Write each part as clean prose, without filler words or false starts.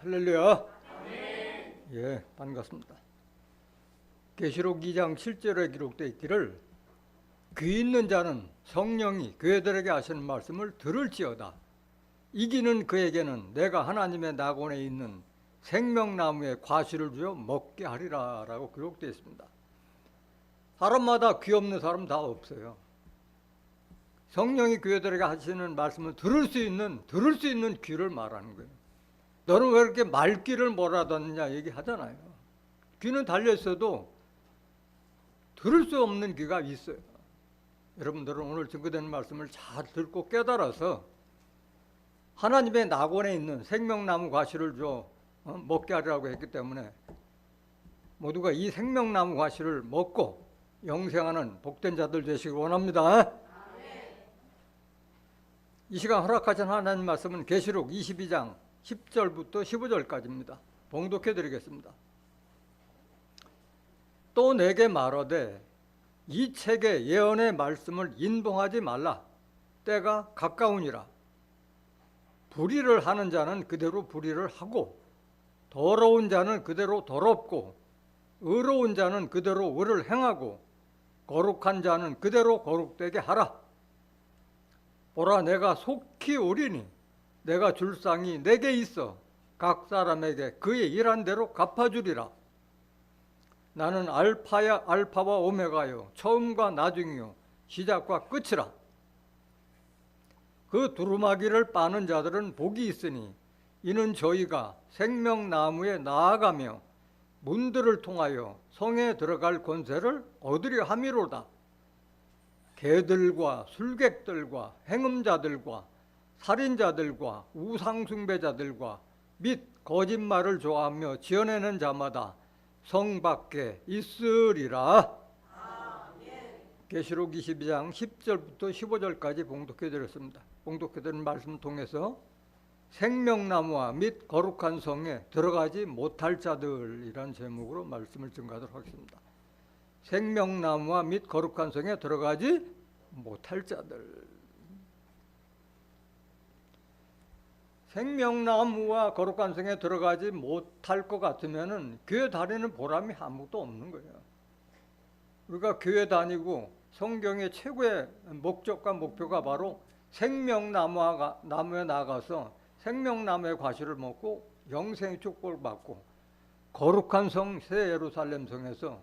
할렐루야. 예, 반갑습니다. 계시록 2장 7절에 기록되어 있기를 귀 있는 자는 성령이 교회들에게 하시는 말씀을 들을지어다. 이기는 그에게는 내가 하나님의 낙원에 있는 생명나무의 과실을 주어 먹게 하리라 라고 기록되어 있습니다. 사람마다 귀 없는 사람 다 없어요. 성령이 교회들에게 하시는 말씀을 들을 수 있는 귀를 말하는 거예요. 너는 왜 이렇게 말귀를 몰아듣느냐 얘기하잖아요. 귀는 달려있어도 들을 수 없는 귀가 있어요. 여러분들은 오늘 증거되는 말씀을 잘 듣고 깨달아서 하나님의 낙원에 있는 생명나무 과실을 줘 먹게 하리라고 했기 때문에 모두가 이 생명나무 과실을 먹고 영생하는 복된 자들 되시길 원합니다. 이 시간 허락하신 하나님 말씀은 계시록 22장 10절부터 15절까지입니다. 봉독해 드리겠습니다. 또 내게 말하되 이 책의 예언의 말씀을 인봉하지 말라. 때가 가까우니라. 불의를 하는 자는 그대로 불의를 하고 더러운 자는 그대로 더럽고 의로운 자는 그대로 의를 행하고 거룩한 자는 그대로 거룩되게 하라. 보라, 내가 속히 오리니 내가 줄 상이 내게 있어 각 사람에게 그의 일한 대로 갚아주리라. 나는 알파와 오메가요 처음과 나중이요 시작과 끝이라. 그 두루마기를 빠는 자들은 복이 있으니 이는 저희가 생명나무에 나아가며 문들을 통하여 성에 들어갈 권세를 얻으려 함이로다. 개들과 술객들과 행음자들과 살인자들과 우상숭배자들과 및 거짓말을 좋아하며 지어내는 자마다 성 밖에 있으리라. 계시록 22장 10절부터 15절까지 봉독해 드렸습니다. 봉독해 드린 말씀 통해서 생명나무와 및 거룩한 성에 들어가지 못할 자들이란 제목으로 말씀을 증거하도록 하겠습니다. 생명나무와 및 거룩한 성에 들어가지 못할 자들. 생명나무와 거룩한 성에 들어가지 못할 것 같으면 교회 다니는 보람이 아무것도 없는 거예요. 우리가 교회 다니고 성경의 최고의 목적과 목표가 바로 생명나무에 나가서 생명나무의 과실을 먹고 영생의 축복을 받고 거룩한 성 새 예루살렘 성에서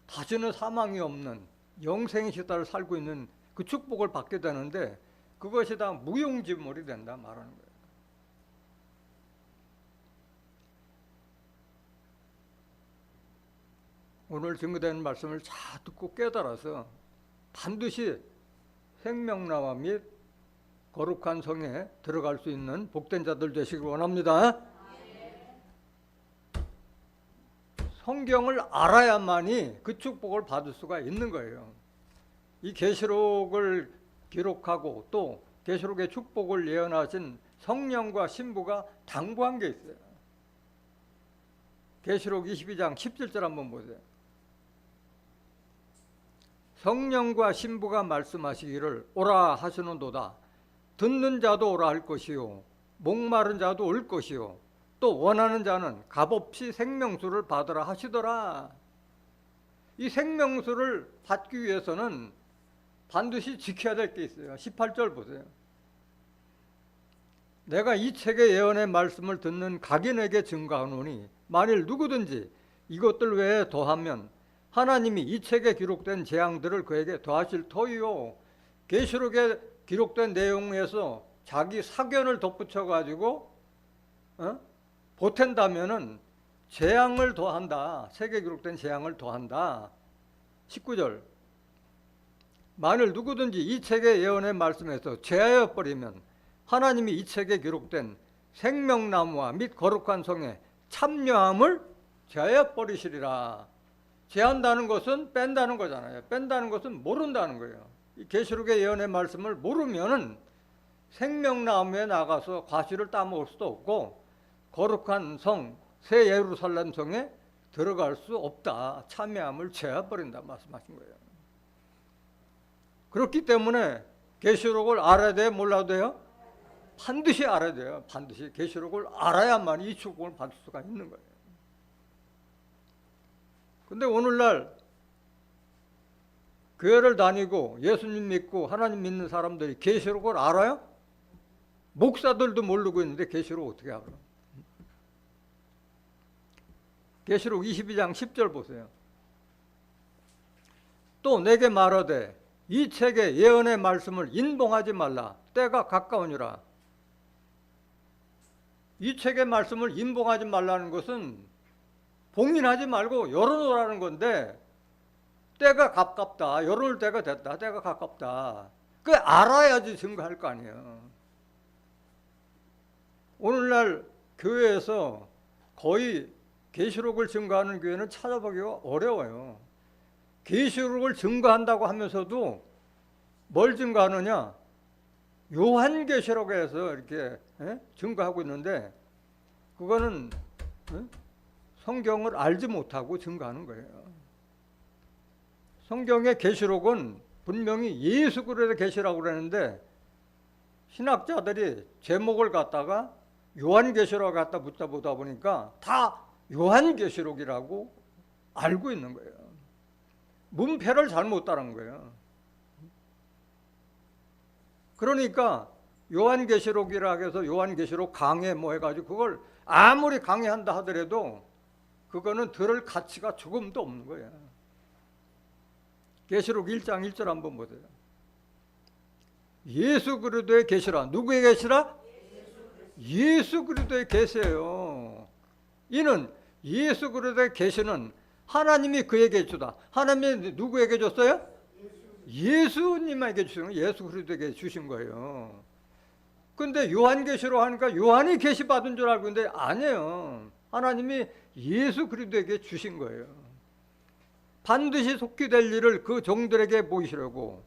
다시는 사망이 없는 영생의 시대를 살고 있는 그 축복을 받게 되는데 그것이 다 무용지물이 된다 말하는 거예요. 오늘 증거되는 말씀을 잘 듣고 깨달아서 반드시 생명나무 및 거룩한 성에 들어갈 수 있는 복된 자들 되시길 원합니다. 성경을 알아야만이 그 축복을 받을 수가 있는 거예요. 이 계시록을 기록하고 또 계시록의 축복을 예언하신 성령과 신부가 당부한 게 있어요. 계시록 22장 17절 한번 보세요. 성령과 신부가 말씀하시기를 오라 하시는도다. 듣는 자도 오라 할 것이요 목마른 자도 올 것이요 또 원하는 자는 값없이 생명수를 받으라 하시더라. 이 생명수를 받기 위해서는 반드시 지켜야 될 게 있어요. 18절 보세요. 내가 이 책의 예언의 말씀을 듣는 각인에게 증거하노니 만일 누구든지 이것들 외에 더하면 하나님이 이 책에 기록된 재앙들을 그에게 더하실 터이요. 계시록에 기록된 내용에서 자기 사견을 덧붙여가지고 보탠다면은 재앙을 더한다. 책에 기록된 재앙을 더한다. 19절. 만일 누구든지 이 책의 예언의 말씀에서 제하여 버리면 하나님이 이 책에 기록된 생명나무와 및 거룩한 성에 참여함을 제하여 버리시리라. 제한다는 것은 뺀다는 거잖아요. 뺀다는 것은 모른다는 거예요. 이 계시록의 예언의 말씀을 모르면은 생명나무에 나가서 과실을 따먹을 수도 없고 거룩한 성, 새 예루살렘 성에 들어갈 수 없다. 참여함을 제어버린다 말씀하신 거예요. 그렇기 때문에 계시록을 알아야 돼요? 몰라도 돼요? 반드시 알아야 돼요. 반드시 계시록을 알아야만 이 축복을 받을 수가 있는 거예요. 근데 오늘날 교회를 다니고 예수님 믿고 하나님 믿는 사람들이 계시록을 알아요? 목사들도 모르고 있는데 계시록 어떻게 알아? 계시록 22장 10절 보세요. 또 내게 말하되 이 책의 예언의 말씀을 인봉하지 말라. 때가 가까우니라. 이 책의 말씀을 인봉하지 말라는 것은 봉인하지 말고 열어놓으라는 건데, 때가 가깝다, 열어놓을 때가 됐다, 때가 가깝다, 그 알아야지 증거할 거 아니에요. 오늘날 교회에서 거의 계시록을 증거하는 교회는 찾아보기가 어려워요. 계시록을 증거한다고 하면서도 뭘 증거하느냐? 요한계시록에서 이렇게 증거하고 있는데, 그거는 성경을 알지 못하고 증거하는 거예요. 성경의 계시록은 분명히 예수 그리스도의 계시라고 그러는데, 신학자들이 제목을 갖다가 요한계시록 갖다 붙여보다 보니까 다 요한계시록이라고 알고 있는 거예요. 문패를 잘못 따른 거예요. 그러니까 요한계시록이라고 해서 요한계시록 강해 뭐 해가지고 그걸 아무리 강해한다 하더라도 그거는 들을 가치가 조금도 없는 거예요. 계시록 1장 1절 한번 보세요. 예수 그리스도의 계시라. 누구의 계시라? 예수 그리스도의 계시예요. 이는 예수 그리스도의 계시는 하나님이 그에게 주다. 하나님이 누구에게 줬어요? 예수님에게 주신 거예요. 예수 그리스도에게 주신 거예요. 근데 요한계시록 하니까 요한이 계시 받은 줄 알고 있는데 아니에요. 하나님이 예수 그리스도에게 주신 거예요. 반드시 속히 될 일을 그 종들에게 보이시려고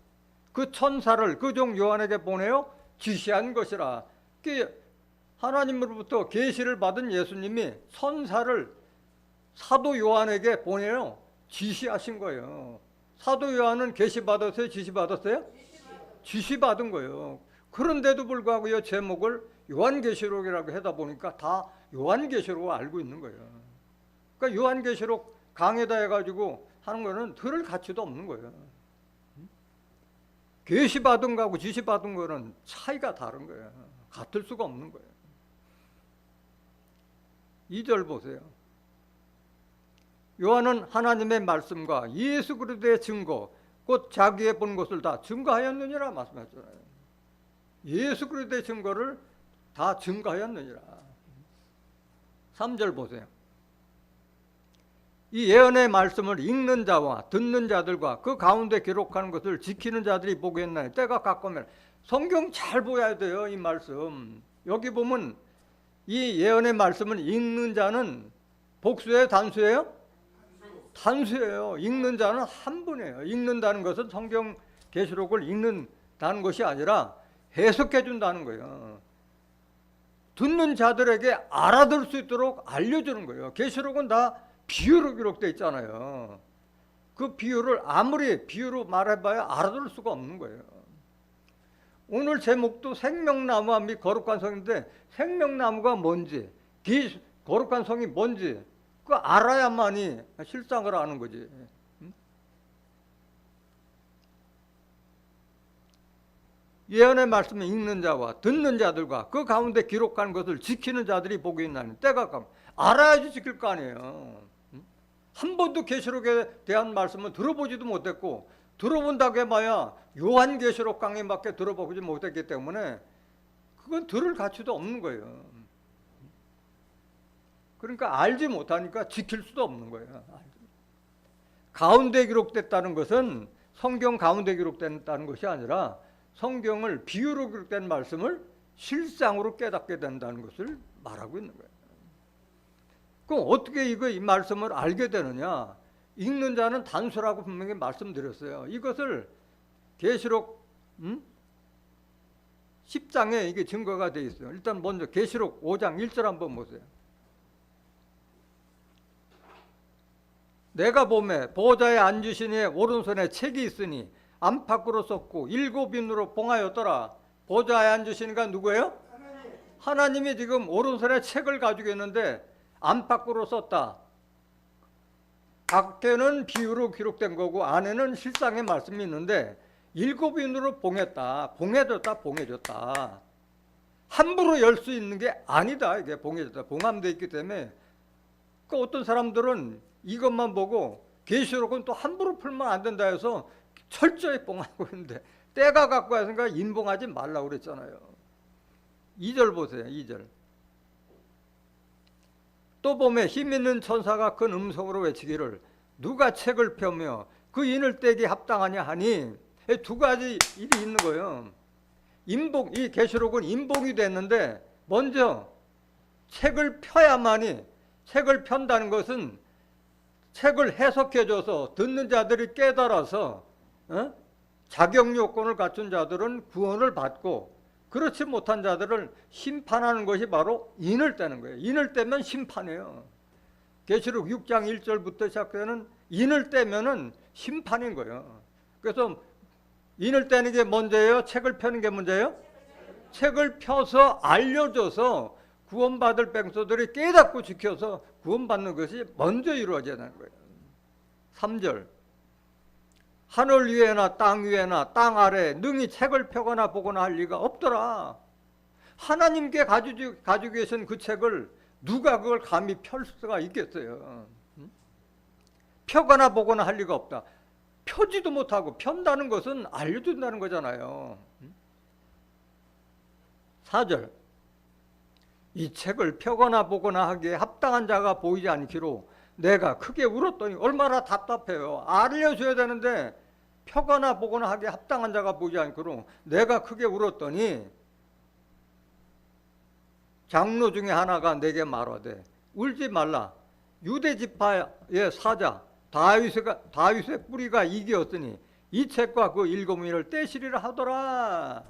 그 천사를 그 종 요한에게 보내어 지시한 것이라. 하나님으로부터 계시를 받은 예수님이 천사를 사도 요한에게 보내어 지시하신 거예요. 사도 요한은 계시 받았어요? 지시 받았어요? 지시 받은 거예요. 그런데도 불구하고 이 제목을 요한계시록이라고 하다 보니까 다 요한계시록을 알고 있는 거예요. 그러니까 요한계시록 강에다 해가지고 하는 거는 들을 가치도 없는 거예요. 계시 받은 거하고 지시 받은 거는 차이가 다른 거예요. 같을 수가 없는 거예요. 2절 보세요. 요한은 하나님의 말씀과 예수 그리스도의 증거, 곧 자기의 본 것을 다 증거하였느니라 말씀하셨잖아요. 예수 그리스도의 증거를 다 증거하였느니라. 3절 보세요. 이 예언의 말씀을 읽는 자와 듣는 자들과 그 가운데 기록하는 것을 지키는 자들이 보겠나니 때가 가까우면. 성경 잘 보아야 돼요. 이 말씀 여기 보면 이 예언의 말씀을 읽는 자는 복수예요? 단수예요? 단수예요. 읽는 자는 한 분이에요. 읽는다는 것은 성경 계시록을 읽는다는 것이 아니라 해석해 준다는 거예요. 듣는 자들에게 알아들 수 있도록 알려주는 거예요. 계시록은 다 비유로 기록되어 있잖아요. 그 비유를 아무리 비유로 말해봐야 알아들 수가 없는 거예요. 오늘 제목도 생명나무와 및 거룩한 성인데, 생명나무가 뭔지, 거룩한 성이 뭔지 그거 알아야만이 실상을 아는 거지. 예언의 말씀을 읽는 자와 듣는 자들과 그 가운데 기록한 것을 지키는 자들이 복이 있나니 때가 가면. 알아야지 지킬 거 아니에요. 한 번도 계시록에 대한 말씀은 들어보지도 못했고, 들어본다고 해봐야 요한계시록 강의밖에 들어보지 못했기 때문에 그건 들을 가치도 없는 거예요. 그러니까 알지 못하니까 지킬 수도 없는 거예요. 가운데 기록됐다는 것은 성경 가운데 기록됐다는 것이 아니라 성경을 비유로 기록된 말씀을 실상으로 깨닫게 된다는 것을 말하고 있는 거예요. 그럼 어떻게 이 말씀을 알게 되느냐? 읽는 자는 단수라고 분명히 말씀드렸어요. 이것을 계시록 10장에 이게 증거가 되어 있어요. 일단 먼저 계시록 5장 1절 한번 보세요. 내가 보매 보좌에 앉으신 이의 오른손에 책이 있으니 안팎으로 썼고 7인으로 봉하였더라. 보좌에 앉으신 이가 누구예요? 하나님이 지금 오른손에 책을 가지고 있는데 안팎으로 썼다. 밖에는 비유로 기록된 거고 안에는 실상의 말씀이 있는데 7인으로 봉했다. 봉해줬다. 함부로 열 수 있는 게 아니다. 이게 봉해졌다. 봉함되어 있기 때문에 그 어떤 사람들은 이것만 보고 계시록은 또 함부로 풀면 안 된다 해서 철저히 봉하고 있는데 때가 갖고 왔으니까 인봉하지 말라고 그랬잖아요. 2절 보세요. 2절. 또 보면 힘 있는 천사가 큰 음성으로 외치기를 누가 책을 펴며 그 인을 떼기 합당하냐 하니 두 가지 일이 있는 거예요. 인봉, 이 계시록은 인봉이 됐는데 먼저 책을 펴야만이, 책을 편다는 것은 책을 해석해줘서 듣는 자들이 깨달아서 자격 요건을 갖춘 자들은 구원을 받고 그렇지 못한 자들을 심판하는 것이 바로 인을 떼는 거예요. 인을 떼면 심판이에요. 계시록 6장 1절부터 시작되는 인을 떼면은 심판인 거예요. 그래서 인을 떼는 게 문제예요? 책을 펴는 게 문제예요? 책을 펴서 알려줘서 구원받을 백성들이 깨닫고 지켜서 구원받는 것이 먼저 이루어져야 되는 거예요. 3절. 하늘 위에나 땅 위에나 땅 아래 능히 책을 펴거나 보거나 할 리가 없더라. 하나님께 가지고 계신 그 책을 누가 그걸 감히 펼 수가 있겠어요? 펴거나 보거나 할 리가 없다. 펴지도 못하고 편다는 것은 알려준다는 거잖아요. 4절. 이 책을 펴거나 보거나 하기에 합당한 자가 보이지 않기로 내가 크게 울었더니 얼마나 답답해요. 알려줘야 되는데 펴거나 보거나 하기에 합당한 자가 보이지 않기로 내가 크게 울었더니 장로 중에 하나가 내게 말하되 울지 말라. 유대 지파의 사자 다윗의 뿌리가 이기었으니 이 책과 그 7인을 떼시리라 하더라.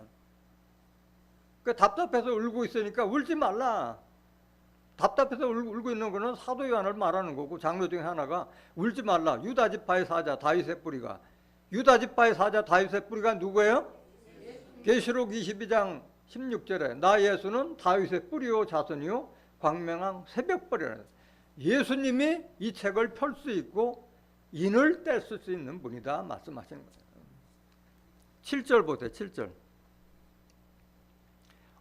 그 답답해서 울고 있으니까 울지 말라. 답답해서 울고 있는 거는 사도 요한을 말하는 거고 장로 중에 하나가 울지 말라. 유다 지파의 사자 다윗의 뿌리가. 유다 지파의 사자 다윗의 뿌리가 누구예요? 계시록 22장 16절에 나 예수는 다윗의 뿌리요 자손이요 광명한 새벽벌이라. 예수님이 이 책을 펼 수 있고 인을 뗄 수 있는 분이다 말씀하시는 거예요. 7절 보세요. 7절.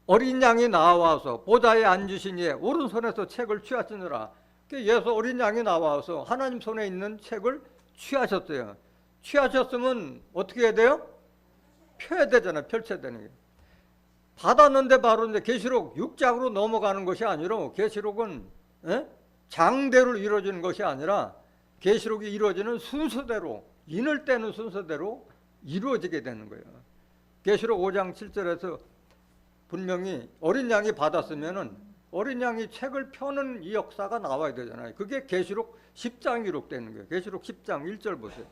어린 양이 나와서 보좌에 앉으신 이에 오른손에서 책을 취하시느라. 예수 어린 양이 나와서 하나님 손에 있는 책을 취하셨어요. 취하셨으면 어떻게 해야 돼요? 펴야 되잖아요. 펼쳐야 되는 게. 받았는데 바로 이제 계시록 6장으로 넘어가는 것이 아니라 계시록은 장대로 이루어지는 것이 아니라 계시록이 이루어지는 순서대로 인을 떼는 순서대로 이루어지게 되는 거예요. 계시록 5장 7절에서 분명히 어린 양이 받았으면은 어린 양이 책을 펴는 이 역사가 나와야 되잖아요. 그게 계시록 10장 기록되는 거예요. 계시록 10장 1절 보세요.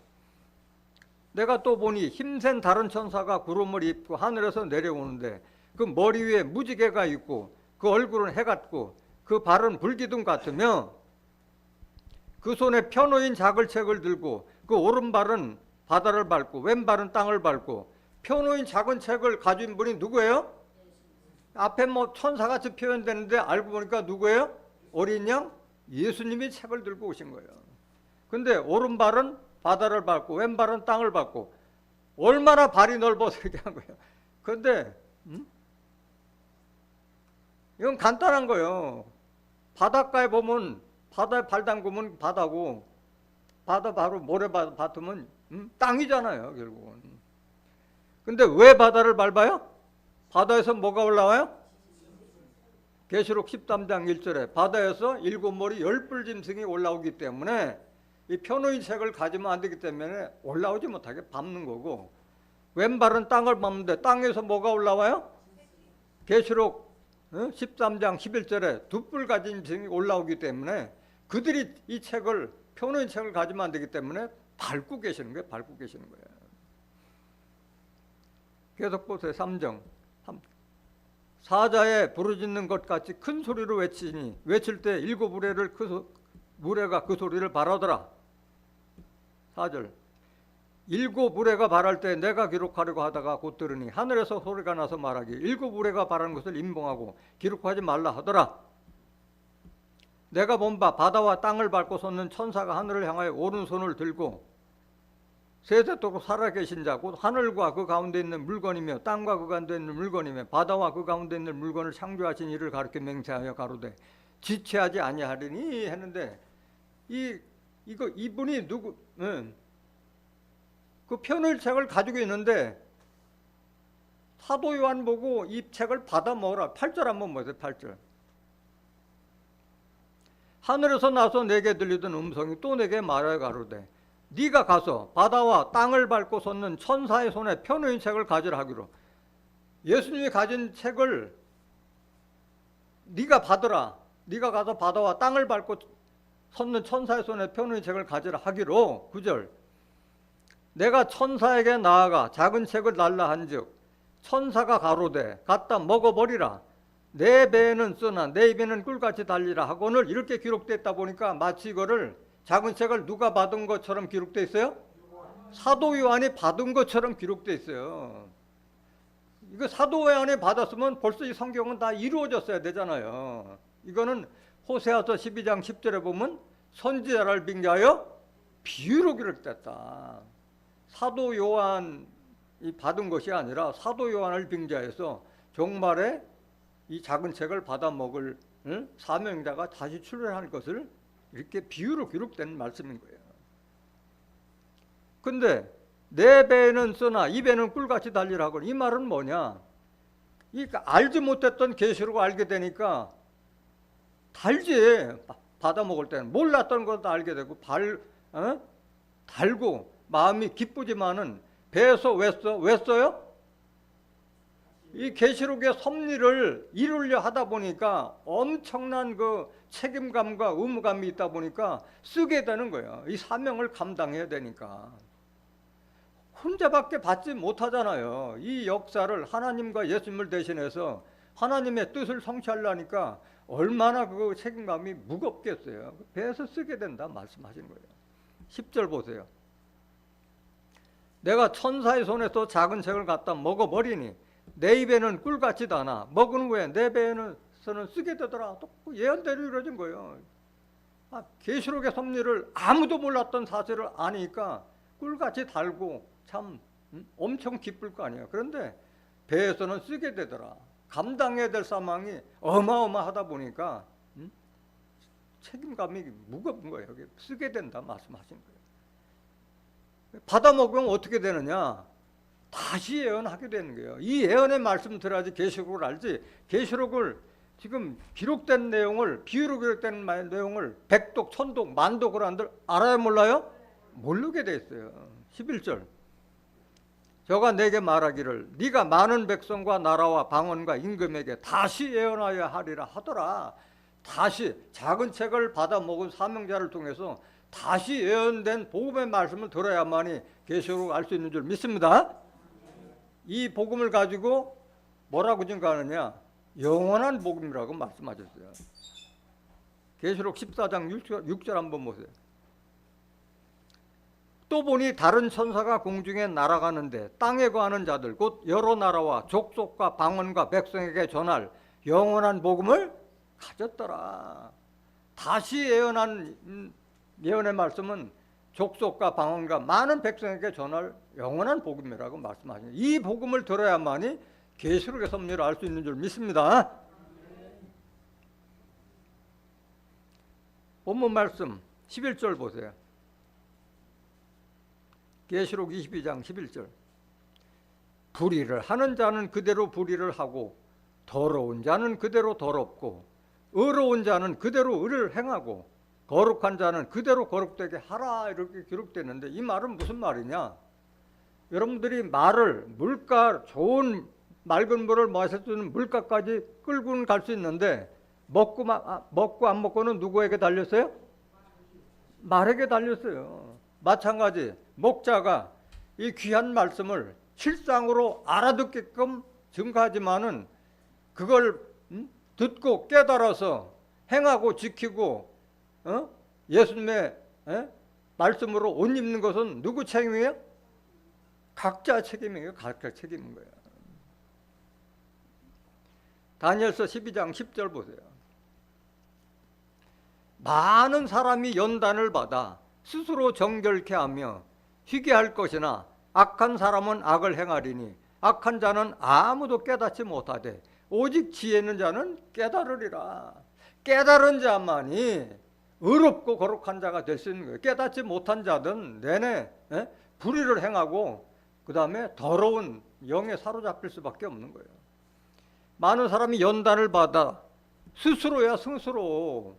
내가 또 보니 힘센 다른 천사가 구름을 입고 하늘에서 내려오는데 그 머리 위에 무지개가 있고 그 얼굴은 해 같고 그 발은 불기둥 같으며 그 손에 펴놓인 작은 책을 들고 그 오른발은 바다를 밟고 왼발은 땅을 밟고 펴놓인 작은 책을 가진 분이 누구예요? 앞에 뭐 천사같이 표현되는데 알고 보니까 누구예요? 어린 양 예수님이 책을 들고 오신 거예요. 근데 오른발은 바다를 밟고 왼발은 땅을 밟고 얼마나 발이 넓어서 이렇게 한 거예요. 근데 이건 간단한 거예요. 바닷가에 보면 바다에 발 담그면 바다고 바다 바로 모래 밭으면 땅이잖아요. 결국은. 근데 왜 바다를 밟아요? 바다에서 뭐가 올라와요? 계시록 13장 1절에 바다에서 7머리 10뿔 짐승이 올라오기 때문에 이 펴놓인 책을 가지면 안 되기 때문에 올라오지 못하게 밟는 거고 왼발은 땅을 밟는데 땅에서 뭐가 올라와요? 계시록 13장 11절에 2뿔 가진 짐승이 올라오기 때문에 그들이 이 책을 펴놓인 책을 가지면 안 되기 때문에 밟고 계시는 거예요. 밟고 계시는 거예요. 계속 보세요. 3정. 사자에 부르짖는 것 같이 큰 소리로 외치니 외칠 때 7 무례가 그 소리를 바라더라. 4절. 일곱 우레가 발할 때 내가 기록하려고 하다가 곧 들으니 하늘에서 소리가 나서 말하기 일곱 우레가 발하는 것을 임봉하고 기록하지 말라 하더라. 내가 본 바 바다와 땅을 밟고 솟는 천사가 하늘을 향하여 오른손을 들고 세세토록 살아계신 자 곧 하늘과 그 가운데 있는 물건이며 땅과 그 가운데 있는 물건이며 바다와 그 가운데 있는 물건을 창조하신 이를 가르쳐 맹세하여 가로되 지체하지 아니하리니 했는데 이분이 누구? 그 편의책을 가지고 있는데 사도 요한 보고 이 책을 받아 먹으라. 8절 한번 보세요. 8절. 하늘에서 나서 내게 들리던 음성이 또 내게 말하여 가로되 네가 가서 바다와 땅을 밟고 솟는 천사의 손에 편의 책을 가지라 하기로. 예수님이 가진 책을 네가 받으라. 네가 가서 바다와 땅을 밟고 솟는 천사의 손에 편의 책을 가지라 하기로. 9절. 내가 천사에게 나아가 작은 책을 달라 한즉 천사가 가로되 갖다 먹어버리라. 내 배에는 쓰나 내 입에는 꿀같이 달리라 하고는 이렇게 기록됐다 보니까 마치 이거를 작은 책을 누가 받은 것처럼 기록돼 있어요? 사도 요한이 받은 것처럼 기록돼 있어요. 이거 사도 요한이 받았으면 벌써 이 성경은 다 이루어졌어야 되잖아요. 이거는 호세아서 12장 10절에 보면 선지자를 빙자하여 비유로 기록됐다. 사도 요한이 받은 것이 아니라 사도 요한을 빙자해서 종말에 이 작은 책을 받아 먹을 사명자가 다시 출현할 것을 이렇게 비유로 기록된 말씀인 거예요. 근데 내 배에는 쓰나 입에는 꿀같이 달리라고. 이 말은 뭐냐? 알지 못했던 계시록을 알게 되니까 달지. 받아 먹을 때는 몰랐던 것도 알게 되고 달고 마음이 기쁘지만은 배에서 왜 써요? 이 계시록의 섭리를 이루려 하다 보니까 엄청난 그 책임감과 의무감이 있다 보니까 쓰게 되는 거예요. 이 사명을 감당해야 되니까. 혼자밖에 받지 못하잖아요. 이 역사를 하나님과 예수님을 대신해서 하나님의 뜻을 성취하려니까 얼마나 그 책임감이 무겁겠어요. 배에서 쓰게 된다 말씀하신 거예요. 10절 보세요. 내가 천사의 손에서 작은 책을 갖다 먹어버리니 내 입에는 꿀같이 다나 먹은 후에 내 배에서는 쓰게 되더라. 또 예언대로 이루어진 거예요. 계시록의 섭리를 아무도 몰랐던 사실을 아니까 꿀같이 달고 참 엄청 기쁠 거 아니에요. 그런데 배에서는 쓰게 되더라. 감당해야 될 사망이 어마어마하다 보니까 책임감이 무거운 거예요. 여기 쓰게 된다 말씀하신 거예요. 받아 먹으면 어떻게 되느냐? 다시 예언하게 되는 거예요. 이 예언의 말씀 들어야지 계시록을 알지. 계시록을 지금 기록된 내용을 비유로 기록된 내용을 백독, 천독, 만독을 한들 알아요 몰라요? 모르게 돼 있어요. 11절. 저가 내게 말하기를 네가 많은 백성과 나라와 방언과 임금에게 다시 예언하여 하리라 하더라. 다시 작은 책을 받아 먹은 사명자를 통해서 다시 예언된 복음의 말씀을 들어야만이 계시록을 알 수 있는 줄 믿습니다. 이 복음을 가지고 뭐라고 증거하느냐? 영원한 복음이라고 말씀하셨어요. 계시록 14장 6절 한번 보세요. 또 보니 다른 천사가 공중에 날아가는데 땅에 거하는 자들 곧 여러 나라와 족속과 방언과 백성에게 전할 영원한 복음을 가졌더라. 다시 예언한 예언의 말씀은 족속과 방언과 많은 백성에게 전할 영원한 복음이라고 말씀하시는 이 복음을 들어야만이 계시록의 섭리를 알 수 있는 줄 믿습니다. 본문 말씀 11절 보세요. 계시록 22장 11절. 불의를 하는 자는 그대로 불의를 하고 더러운 자는 그대로 더럽고 의로운 자는 그대로 의를 행하고 거룩한 자는 그대로 거룩되게 하라 이렇게 기록되는데 이 말은 무슨 말이냐? 여러분들이 말을 좋은 맑은 물을 마실 수 있는 물가까지 끌고는 갈 수 있는데 먹고 안 먹고는 누구에게 달렸어요? 말에게 달렸어요. 마찬가지 목자가 이 귀한 말씀을 실상으로 알아듣게끔 증거하지만은 그걸 듣고 깨달아서 행하고 지키고 예수님의 말씀으로 옷 입는 것은 누구 책임이에요? 각자 책임이에요. 각자 책임인 거예요. 다니엘서 12장 10절 보세요. 많은 사람이 연단을 받아 스스로 정결케 하며 희게 할 것이나 악한 사람은 악을 행하리니 악한 자는 아무도 깨닫지 못하되 오직 지혜 있는 자는 깨달으리라. 깨달은 자만이 의롭고 거룩한 자가 될 수 있는 거예요. 깨닫지 못한 자든 내내 불의를 행하고 그 다음에 더러운 영에 사로잡힐 수밖에 없는 거예요. 많은 사람이 연단을 받아 스스로야 스스로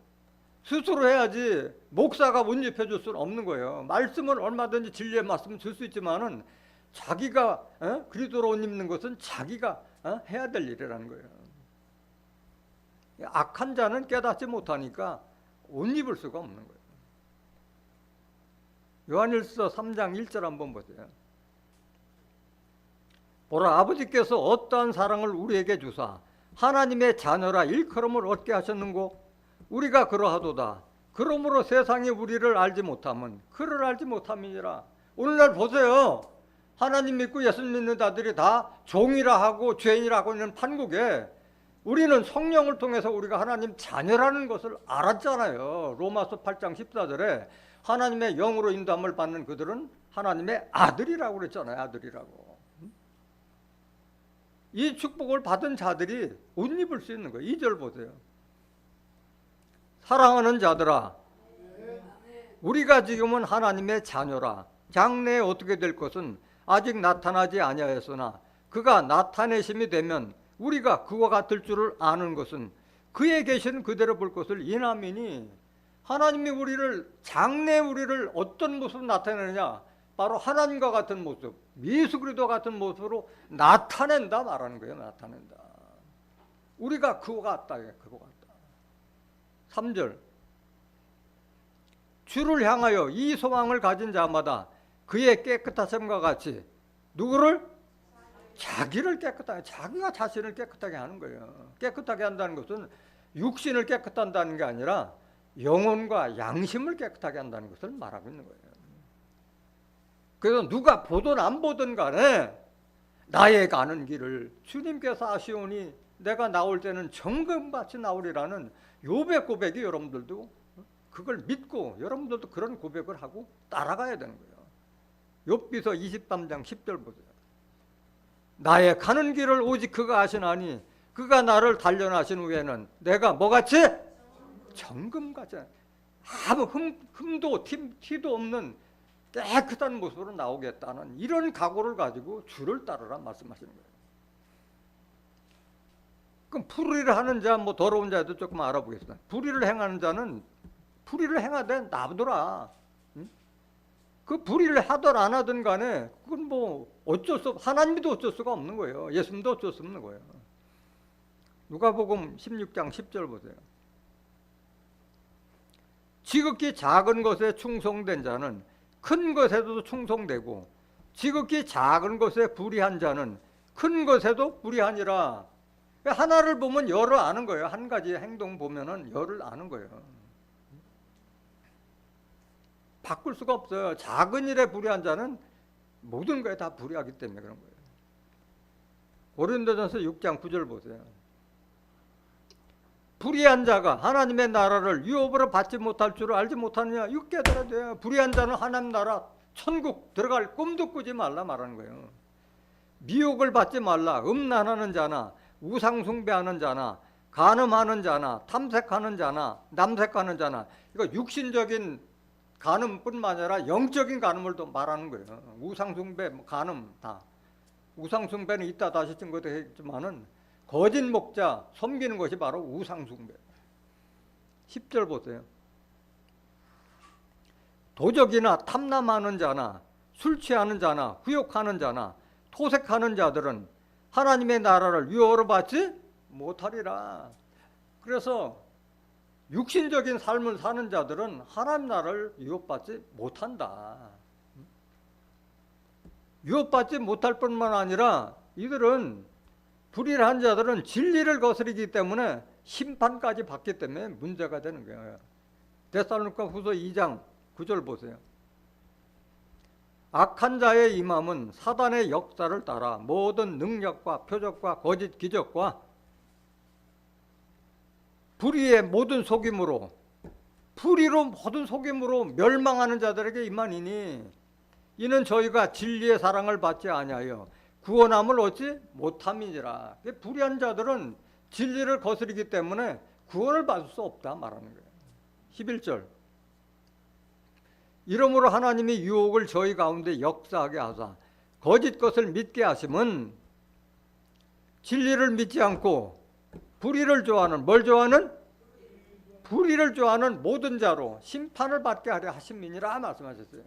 해야지 목사가 문집해 줄 수는 없는 거예요. 말씀은 얼마든지 진리의 말씀을 줄 수 있지만은 자기가 그리스도로 옷 입는 것은 자기가 해야 될 일이라는 거예요. 악한 자는 깨닫지 못하니까 옷 입을 수가 없는 거예요. 요한일서 3장 1절 한번 보세요. 보라, 아버지께서 어떠한 사랑을 우리에게 주사 하나님의 자녀라 일컬음을 얻게 하셨는고 우리가 그러하도다. 그러므로 세상이 우리를 알지 못함은 그를 알지 못함이니라. 오늘날 보세요. 하나님 믿고 예수 믿는 자들이 다 종이라 하고 죄인이라 하고 있는 판국에 우리는 성령을 통해서 우리가 하나님 자녀라는 것을 알았잖아요. 로마서 8장 14절에 하나님의 영으로 인도함을 받는 그들은 하나님의 아들이라고 그랬잖아요. 아들이라고. 이 축복을 받은 자들이 옷 입을 수 있는 거예요. 2절 보세요. 사랑하는 자들아, 우리가 지금은 하나님의 자녀라. 장래에 어떻게 될 것은 아직 나타나지 아니하였으나 그가 나타내심이 되면 우리가 그와 같을 줄을 아는 것은 그에 계신 그대로 볼 것을 인함이니. 하나님이 우리를 장래 우리를 어떤 모습으로 나타내느냐, 바로 하나님과 같은 모습, 예수 그리스도 같은 모습으로 나타낸다 말하는 거예요. 나타낸다. 우리가 그와 같다. 그와 같다. 3절. 주를 향하여 이 소망을 가진 자마다 그의 깨끗하심과 같이 누구를? 자기를 깨끗하게, 자기가 자신을 깨끗하게 하는 거예요. 깨끗하게 한다는 것은 육신을 깨끗한다는 게 아니라 영혼과 양심을 깨끗하게 한다는 것을 말하고 있는 거예요. 그래서 누가 보든 안 보든 간에 나의 가는 길을 주님께서 아시오니 내가 나올 때는 정금같이 나오리라는 욥의 고백이 여러분들도 그걸 믿고 여러분들도 그런 고백을 하고 따라가야 되는 거예요. 욥기서 23장 10절 보세요. 나의 가는 길을 오직 그가 아시나니 그가 나를 단련하신 후에는 내가 뭐같이? 정금같이 아무 흠도 티도 없는 깨끗한 모습으로 나오겠다는 이런 각오를 가지고 주를 따르라 말씀하시는 거예요. 그럼 불의를 하는 자, 뭐 더러운 자도 조금 알아보겠습니다. 불의를 행하는 자는 불의를 행하되 놔두라. 그 불의를 하든 안 하든 간에 그건 뭐 어쩔 수 없, 하나님도 어쩔 수가 없는 거예요. 예수님도 어쩔 수 없는 거예요. 누가복음 16장 10절 보세요. 지극히 작은 것에 충성된 자는 큰 것에도 충성되고 지극히 작은 것에 불의한 자는 큰 것에도 불의하니라. 하나를 보면 열을 아는 거예요. 한 가지 행동 보면은 열을 아는 거예요. 바꿀 수가 없어요. 작은 일에 불의한 자는 모든 거에 다 불의하기 때문에 그런 거예요. 고린도전서 6장 9절 보세요. 불의한 자가 하나님의 나라를 유업으로 받지 못할 줄을 알지 못하느냐. 이거 깨달아야 돼요. 불의한 자는 하나님 나라 천국 들어갈 꿈도 꾸지 말라 말하는 거예요. 미혹을 받지 말라. 음란하는 자나 우상 숭배하는 자나 간음하는 자나 탐색하는 자나 남색하는 자나, 이거 육신적인 간음뿐만 아니라 영적인 간음을 또 말하는 거예요. 우상 숭배, 간음 다. 우상 숭배는 이따 다시 증거도 했지만은 거짓 목자 섬기는 것이 바로 우상 숭배. 10절 보세요. 도적이나 탐남하는 자나 술 취하는 자나 후욕하는 자나 토색하는 자들은 하나님의 나라를 유업으로 받지 못하리라. 그래서 육신적인 삶을 사는 자들은 하나님 나라를 유업받지 못한다. 유업받지 못할 뿐만 아니라 이들은 불의한 자들은 진리를 거스르기 때문에 심판까지 받기 때문에 문제가 되는 거예요. 데살로니가 후서 2장 9절 보세요. 악한 자의 임함은 사단의 역사를 따라 모든 능력과 표적과 거짓 기적과 불의의 모든 속임으로 불의로 모든 속임으로 멸망하는 자들에게 임하니니 이는 저희가 진리의 사랑을 받지 아니하여 구원함을 얻지 못함이니라. 불의한 자들은 진리를 거스르기 때문에 구원을 받을 수 없다 말하는 거예요. 11절. 이러므로 하나님이 유혹을 저희 가운데 역사하게 하사 거짓 것을 믿게 하심은 진리를 믿지 않고 불의를 좋아하는, 뭘 좋아하는? 불의를 좋아하는 모든 자로 심판을 받게 하려 하심이니라 말씀하셨어요.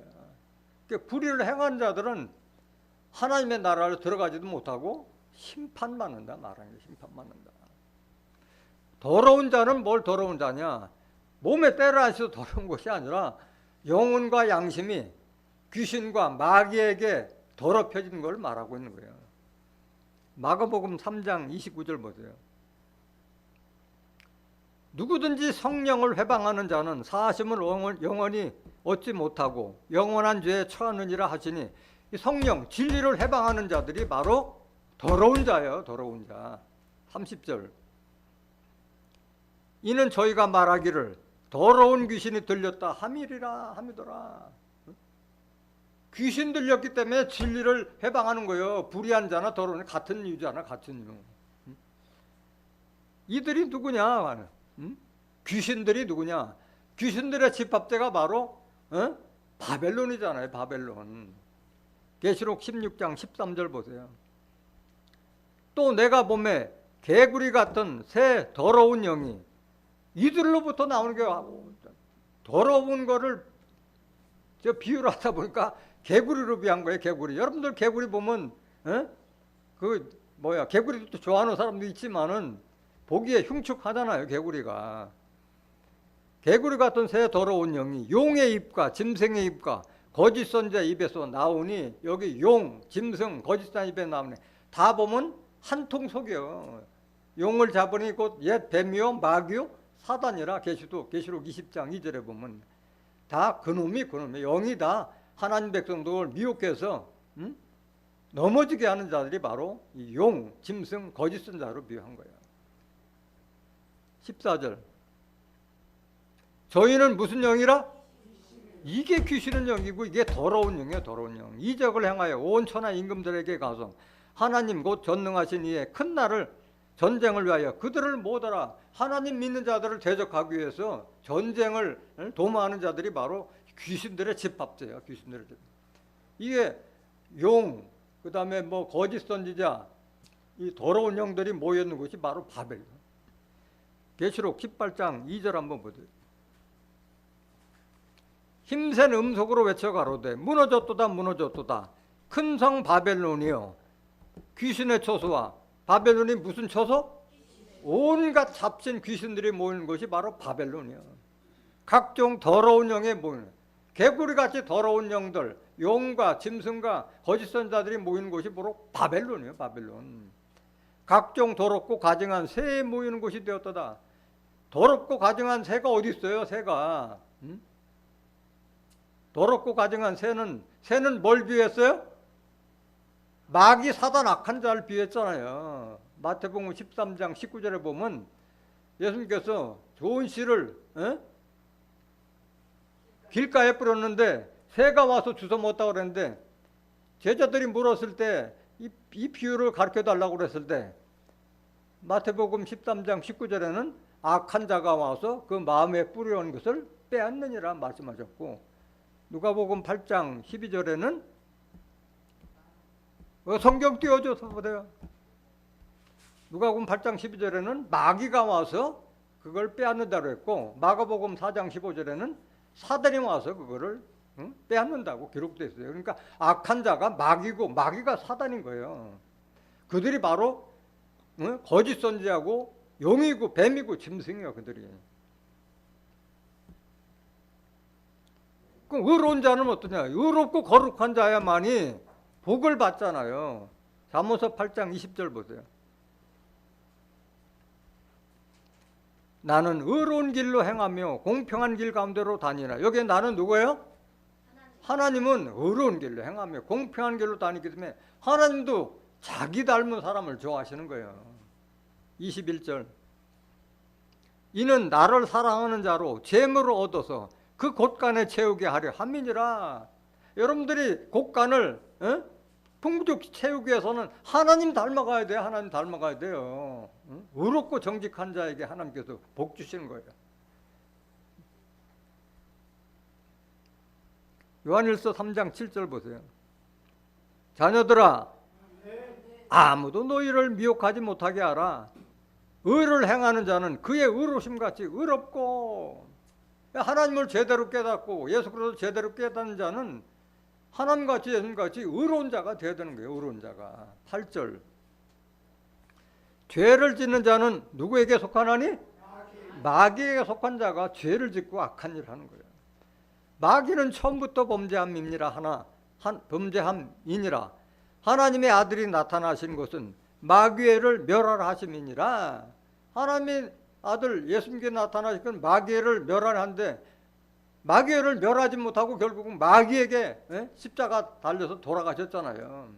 불의를 행하는 자들은 하나님의 나라로 들어가지도 못하고 심판받는다 말하는 거예요. 심판받는다. 더러운 자는 뭘 더러운 자냐? 몸에 때를 안 씌워도 더러운 것이 아니라 영혼과 양심이 귀신과 마귀에게 더럽혀진 걸 말하고 있는 거예요. 마가복음 3장 29절 보세요. 누구든지 성령을 회방하는 자는 사하심을 영원히 얻지 못하고 영원한 죄에 처하느니라 하시니 이 성령, 진리를 회방하는 자들이 바로 더러운 자예요. 더러운 자. 30절. 이는 저희가 말하기를 더러운 귀신이 들렸다 함이리라 함이더라. 귀신 들렸기 때문에 진리를 회방하는 거예요. 불의한 자나 더러운 자 같은 이유잖아. 같은 이유. 이들이 누구냐? 귀신들이 누구냐? 귀신들의 집합대가 바로 바벨론이잖아요. 바벨론. 계시록 16장 13절 보세요. 또 내가 보매 개구리 같은 새 더러운 영이 이들로부터 나오는 게 더러운 거를 저 비유를 하다 보니까 개구리로 비한 거예요. 개구리. 여러분들 개구리 보면 개구리도 좋아하는 사람도 있지만은 보기에 흉측하잖아요. 개구리가. 개구리 같은 새 더러운 영이 용의 입과 짐승의 입과 거짓 선자 입에서 나오니 여기 용, 짐승, 거짓 선자 입에 나오네. 다 보면 한 통 속이요. 용을 잡으니 곧 옛 뱀이요 마귀요 사단이라. 계시록 20장 2절에 보면 다 그놈이 영이 다 하나님 백성들을 미혹해서 넘어지게 하는 자들이 바로 이 용, 짐승, 거짓 선자로 비유한 거예요. 14절. 저희는 무슨 영이라? 이게 귀신의 영이고 이게 더러운 영이에요. 더러운 영. 이적을 행하여 온 천하 임금들에게 가서 하나님 곧 전능하신 이의 큰 날을 전쟁을 위하여 그들을 모아라. 하나님 믿는 자들을 대적하기 위해서 전쟁을 도모하는 자들이 바로 귀신들의 집합제예요. 귀신들의 집합. 이게 용, 그 다음에 거짓 선지자, 이 더러운 영들이 모여 있는 곳이 바로 바벨. 계시록 18장 2절 한번 보세요. 힘센 음속으로 외쳐 가로되 무너졌도다 무너졌도다 큰 성 바벨론이요 귀신의 처소와 바벨론이 무슨 처소? 온갖 잡신 귀신들이 모이는 곳이 바로 바벨론이요. 각종 더러운 영에 모이는 개구리같이 더러운 영들, 용과 짐승과 거짓 선자들이 모이는 곳이 바로 바벨론이요. 바벨론. 각종 더럽고 가증한 새에 모이는 곳이 되었도다. 더럽고 가증한 새가 어디 있어요? 새가. 더럽고 가증한 새는 뭘 비유했어요? 마귀 사단 악한 자를 비유했잖아요. 마태복음 13장 19절에 보면 예수님께서 좋은 씨를 길가에 뿌렸는데 새가 와서 주워 먹었다고 그랬는데 제자들이 물었을 때 이 비유를 가르쳐 달라고 그랬을 때 마태복음 13장 19절에는 악한 자가 와서 그 마음에 뿌려온 것을 빼앗느니라 말씀하셨고 누가복음 8장 12절에는 성경 띄워줘서 보세요. 누가복음 8장 12절에는 마귀가 와서 그걸 빼앗는다고 했고 마가복음 4장 15절에는 사단이 와서 그거를 빼앗는다고 기록되어 있어요. 그러니까 악한 자가 마귀고 마귀가 사단인 거예요. 그들이 바로 거짓 선지자고 용이고 뱀이고 짐승이에요. 그들이. 그럼 의로운 자는 어떠냐? 의롭고 거룩한 자야만이 복을 받잖아요. 잠언서 8장 20절 보세요. 나는 의로운 길로 행하며 공평한 길 가운데로 다니라. 여기 나는 누구예요? 하나님은 의로운 길로 행하며 공평한 길로 다니기 때문에 하나님도 자기 닮은 사람을 좋아하시는 거예요. 21절. 이는 나를 사랑하는 자로 재물을 얻어서 그 곳간에 채우게 하려 함이니라. 여러분들이 곳간을 풍족히 채우기 위해서는 하나님 닮아가야 돼요. 하나님 닮아가야 돼요. 의롭고 정직한 자에게 하나님께서 복 주시는 거예요. 요한일서 3장 7절 보세요. 자녀들아, 아무도 너희를 미혹하지 못하게 하라. 의를 행하는 자는 그의 의로심같이 의롭고, 하나님을 제대로 깨닫고 예수 그리스도를 제대로 깨닫는 자는 하나님같이 예수님같이 의로운 자가 되어야 되는 거예요. 의로운 자가. 8절. 죄를 짓는 자는 누구에게 속하나니? 마귀에게 속한 자가 죄를 짓고 악한 일을 하는 거예요. 마귀는 처음부터 범죄함이니라 범죄함이니라. 하나님의 아들이 나타나신 것은 마귀를 멸하라 하심이니라. 하나님의 아들 예수님께 나타나신 건 마귀를 멸하는데 마귀를 멸하지 못하고 결국은 마귀에게 십자가 달려서 돌아가셨잖아요.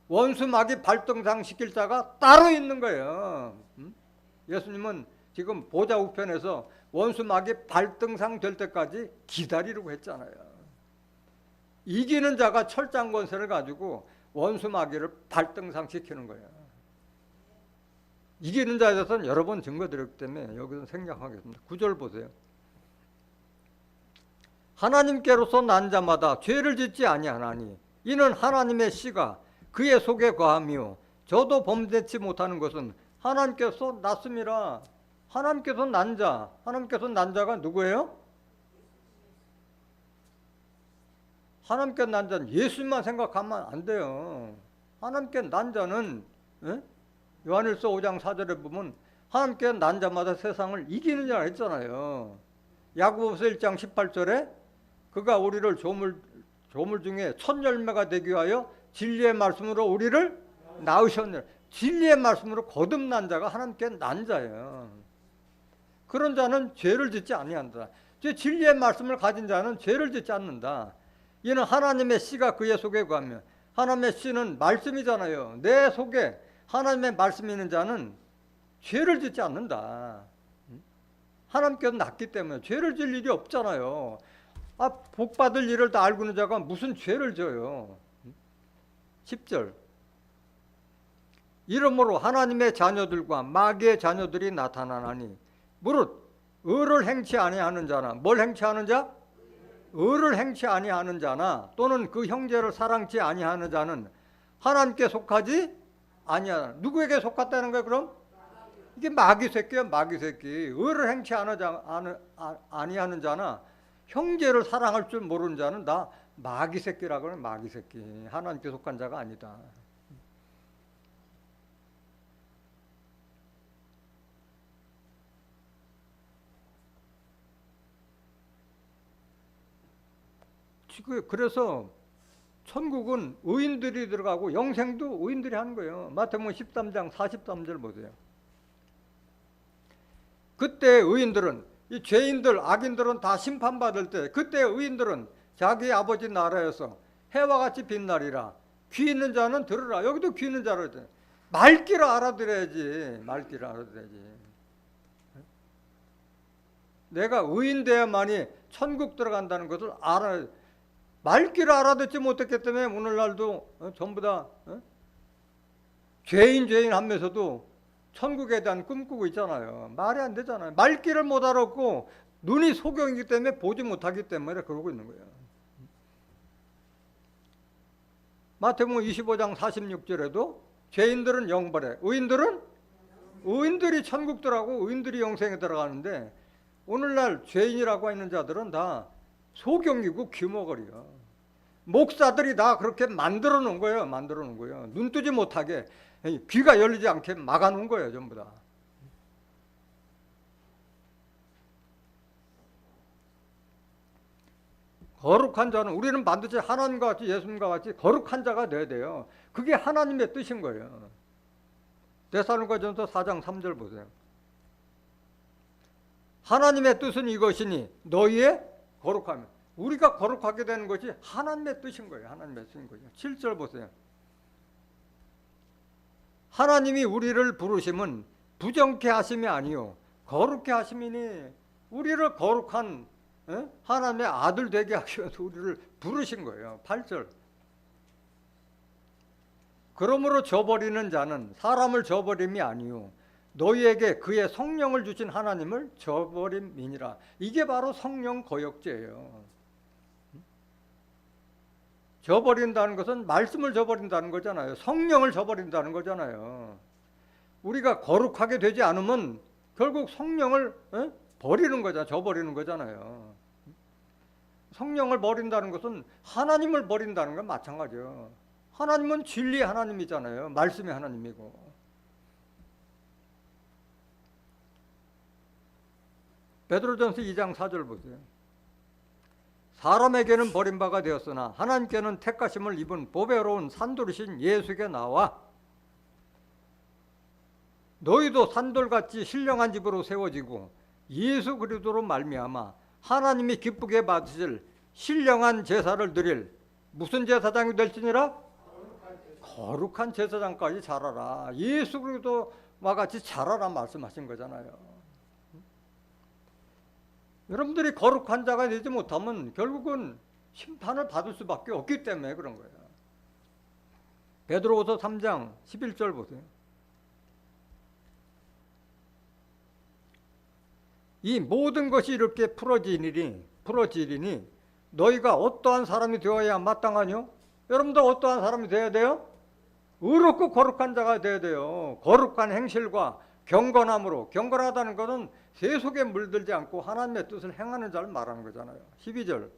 원수 마귀 발등상 시킬 자가 따로 있는 거예요. 예수님은 지금 보좌 우편에서 원수 마귀 발등상 될 때까지 기다리려고 했잖아요. 이기는 자가 철장 권세를 가지고 원수 마귀를 발등상 시키는 거예요. 이기는 자에 대해서는 여러 번 증거 드렸기 때문에 여기서 생략하겠습니다. 9절 보세요. 하나님께로서 난 자마다 죄를 짓지 아니하나니 이는 하나님의 씨가 그의 속에 거하며 저도 범죄치 못하는 것은 하나님께서 났음이라. 하나님께서 난 자, 하나님께서 난 자가 누구예요? 하나님께 난 자는 예수님만 생각하면 안 돼요. 하나님께 난 자는 요한일서 5장 4절에 보면 하나님께 난 자마다 세상을 이기는 자라 했잖아요. 야고보서 1장 18절에 그가 우리를 조물 중에 첫 열매가 되기 위하여 진리의 말씀으로 우리를 낳으셨느라. 진리의 말씀으로 거듭난 자가 하나님께 난 자예요. 그런 자는 죄를 짓지 아니한다. 진리의 말씀을 가진 자는 죄를 짓지 않는다. 이는 하나님의 씨가 그의 속에 거하며, 하나님의 씨는 말씀이잖아요. 내 속에 하나님의 말씀이 있는 자는 죄를 짓지 않는다. 하나님께서 낳기 때문에 죄를 질 일이 없잖아요. 복 받을 일을 다 알고 있는 자가 무슨 죄를 져요. 10절. 이러므로 하나님의 자녀들과 마귀의 자녀들이 나타나나니 무릇 의를 행치 아니하는 자나, 뭘 행치 하는 자? 의를 행치 아니하는 자나 또는 그 형제를 사랑치 아니하는 자는 하나님께 속하지 아니하다. 누구에게 속았다는 거예요? 그럼 이게 마귀 새끼야. 마귀 새끼. 의를 행치 아니하는 자나 형제를 사랑할 줄 모르는 자는 다 마귀 새끼라고 하는 마귀 새끼. 하나님께 속한 자가 아니다. 그래서 천국은 의인들이 들어가고 영생도 의인들이 하는 거예요. 마태복음 13장 43절 보세요. 그때 의인들은, 이 죄인들, 악인들은 다 심판받을 때 그때 의인들은 자기 아버지 나라에서 해와 같이 빛나리라. 귀 있는 자는 들으라. 여기도 귀 있는 자를 때 말귀를 알아들어야지. 말귀를 알아들어야지. 내가 의인 돼야만이 천국 들어간다는 것을 알아야. 말귀를 알아듣지 못했기 때문에 오늘날도 전부 다 죄인 하면서도 천국에 대한 꿈꾸고 있잖아요. 말이 안 되잖아요. 말귀를 못 알았고 눈이 소경이기 때문에 보지 못하기 때문에 그러고 있는 거예요. 마태복음 25장 46절에도 죄인들은 영벌에, 의인들이 천국 들어가고 의인들이 영생에 들어가는데 오늘날 죄인이라고 있는 자들은 다 소경이고 귀머거리요. 목사들이 다 그렇게 만들어 놓은 거예요. 만들어 놓은 거예요. 눈 뜨지 못하게, 귀가 열리지 않게 막아 놓은 거예요. 전부 다. 거룩한 자는, 우리는 반드시 하나님과 같이 예수님과 같이 거룩한 자가 돼야 돼요. 그게 하나님의 뜻인 거예요. 데살로니가전서 4장 3절 보세요. 하나님의 뜻은 이것이니 너희의 거룩함. 우리가 거룩하게 되는 것이 하나님의 뜻인 거예요. 하나님의 뜻인 거죠. 7절 보세요. 하나님이 우리를 부르심은 부정케 하심이 아니요 거룩케 하심이니, 우리를 거룩한 하나님의 아들 되게 하기 위해서 우리를 부르신 거예요. 8절. 그러므로 저버리는 자는 사람을 저버림이 아니요 너희에게 그의 성령을 주신 하나님을 저버림이니라. 이게 바로 성령 거역죄예요. 저버린다는 것은 말씀을 저버린다는 거잖아요. 성령을 저버린다는 거잖아요. 우리가 거룩하게 되지 않으면 결국 성령을 버리는 거잖아요. 저버리는 거잖아요. 성령을 버린다는 것은 하나님을 버린다는 건 마찬가지예요. 하나님은 진리의 하나님이잖아요. 말씀의 하나님이고. 베드로전서 2장 4절 보세요. 사람에게는 버림받아 되었으나 하나님께는 택하심을 입은 보배로운 산돌이신 예수께 나와 너희도 산돌같이 신령한 집으로 세워지고 예수 그리스도로 말미암아 하나님이 기쁘게 받으실 신령한 제사를 드릴 무슨 제사장이 될지니라? 거룩한 제사장까지 자라라. 예수 그리스도와 같이 자라라 말씀하신 거잖아요. 여러분들이 거룩한 자가 되지 못하면 결국은 심판을 받을 수밖에 없기 때문에 그런 거예요. 베드로후서 3장 11절 보세요. 이 모든 것이 이렇게 풀어지리니 너희가 어떠한 사람이 되어야 마땅하뇨? 여러분들 어떠한 사람이 되어야 돼요? 의롭고 거룩한 자가 되어야 돼요. 거룩한 행실과 경건함으로, 경건하다는 것은 세속에 물들지 않고 하나님의 뜻을 행하는 자를 말하는 거잖아요. 12절.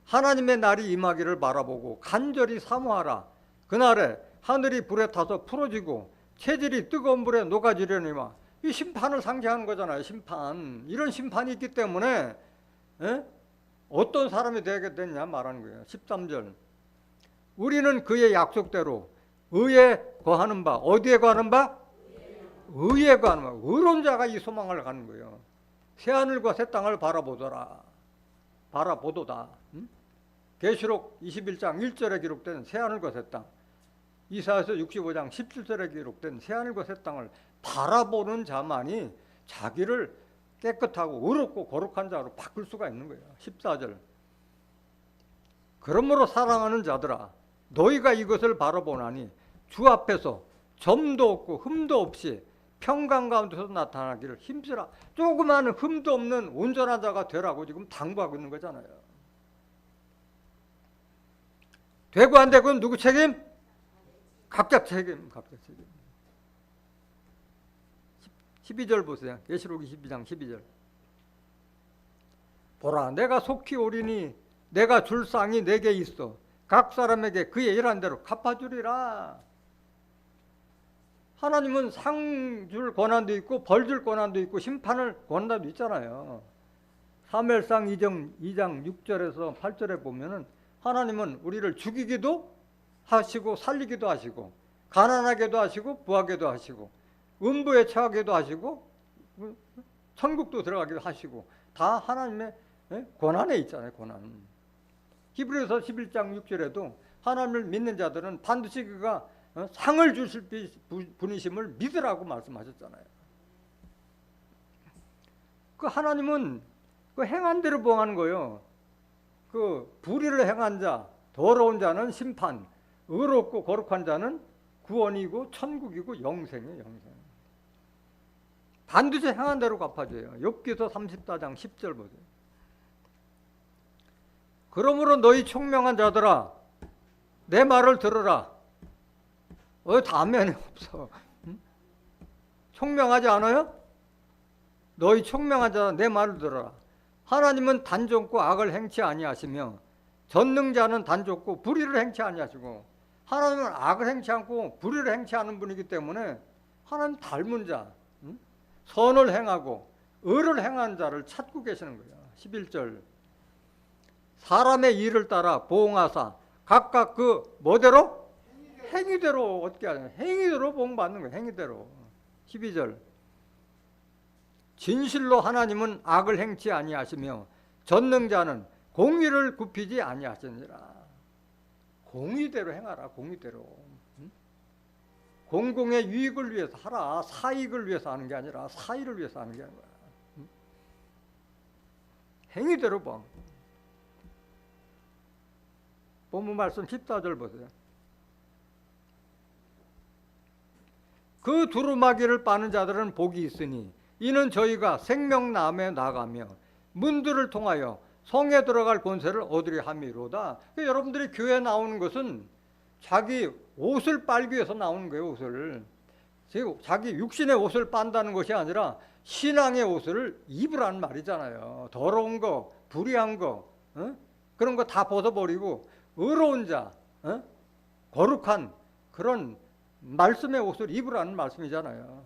하나님의 날이 임하기를 바라보고 간절히 사모하라. 그날에 하늘이 불에 타서 풀어지고 체질이 뜨거운 불에 녹아지려니와. 이 심판을 상징하는 거잖아요. 심판. 이런 심판이 있기 때문에 어떤 사람이 되게 됐냐 말하는 거예요. 13절. 우리는 그의 약속대로 의에 거하는 바. 어디에 거하는 바? 의에 거하는 바. 의로운 자가 이 소망을 갖는 거예요. 새하늘과 새 땅을 바라보도다. 계시록 21장 1절에 기록된 새하늘과 새 땅, 이사야서 65장 17절에 기록된 새하늘과 새 땅을 바라보는 자만이 자기를 깨끗하고 의롭고 거룩한 자로 바꿀 수가 있는 거예요. 14절. 그러므로 사랑하는 자들아 너희가 이것을 바라보나니 주 앞에서 점도 없고 흠도 없이 평강 가운데서 나타나기를 힘쓰라. 조그마한 흠도 없는 온전한 자가 되라고 지금 당부하고 있는 거잖아요. 되고 안 되고는 누구 책임? 각자 책임. 12절 보세요. 계시록 22장 12절. 보라 내가 속히 오리니 내가 줄 쌍이 내게 있어 각 사람에게 그의 일한 대로 갚아주리라. 하나님은 상 줄 권한도 있고 벌 줄 권한도 있고 심판을 권한도 있잖아요. 사무엘상 2장 6절에서 8절에 보면은 하나님은 우리를 죽이기도 하시고 살리기도 하시고 가난하게도 하시고 부하게도 하시고 음부에 처하게도 하시고 천국도 들어가기도 하시고 다 하나님의 권한에 있잖아요. 권한. 히브리서 11장 6절에도 하나님을 믿는 자들은 반드시 그가 상을 주실 분이심을 믿으라고 말씀하셨잖아요. 그 하나님은 그 행한 대로 보응하는 거예요. 그 불의를 행한 자, 더러운 자는 심판, 의롭고 거룩한 자는 구원이고 천국이고 영생이에요. 영생. 반드시 행한 대로 갚아줘요. 욥기서 34장 10절 보세요. 그러므로 너희 총명한 자들아 내 말을 들으라. 다면이 없어. 응? 총명하지 않아요? 너희 총명한 자들아 내 말을 들으라. 하나님은 단존고 악을 행치 아니하시며 전능자는 단존고 불의를 행치 아니하시고, 하나님은 악을 행치 않고 불의를 행치 않은 분이기 때문에 하나님 닮은 자, 선을 행하고 의를 행하는 자를 찾고 계시는 거예요. 11절. 사람의 일을 따라 보응하사 각각 그 뭐대로? 행위대로 어떻게 하냐? 행위대로 보응받는 거예요. 행위대로. 12절. 진실로 하나님은 악을 행치 아니하시며 전능자는 공의를 굽히지 아니하시니라. 공의대로 행하라. 공의대로. 공공의 유익을 위해서 하라. 사익을 위해서 하는 게 아니라 사의를 위해서 하는 게 아니라. 행위대로 봐. 본문 말씀 14절 보세요. 그 두루마기를 빠는 자들은 복이 있으니 이는 저희가 생명나무에 나가며 문들을 통하여 성에 들어갈 권세를 얻으려 함이로다. 여러분들이 교회에 나오는 것은 자기 옷을 빨기 위해서 나오는 거예요. 옷을. 자기 육신의 옷을 빤다는 것이 아니라 신앙의 옷을 입으라는 말이잖아요. 더러운 거, 불의한 거, 그런 거 다 벗어버리고 의로운 자, 거룩한 그런 말씀의 옷을 입으라는 말씀이잖아요.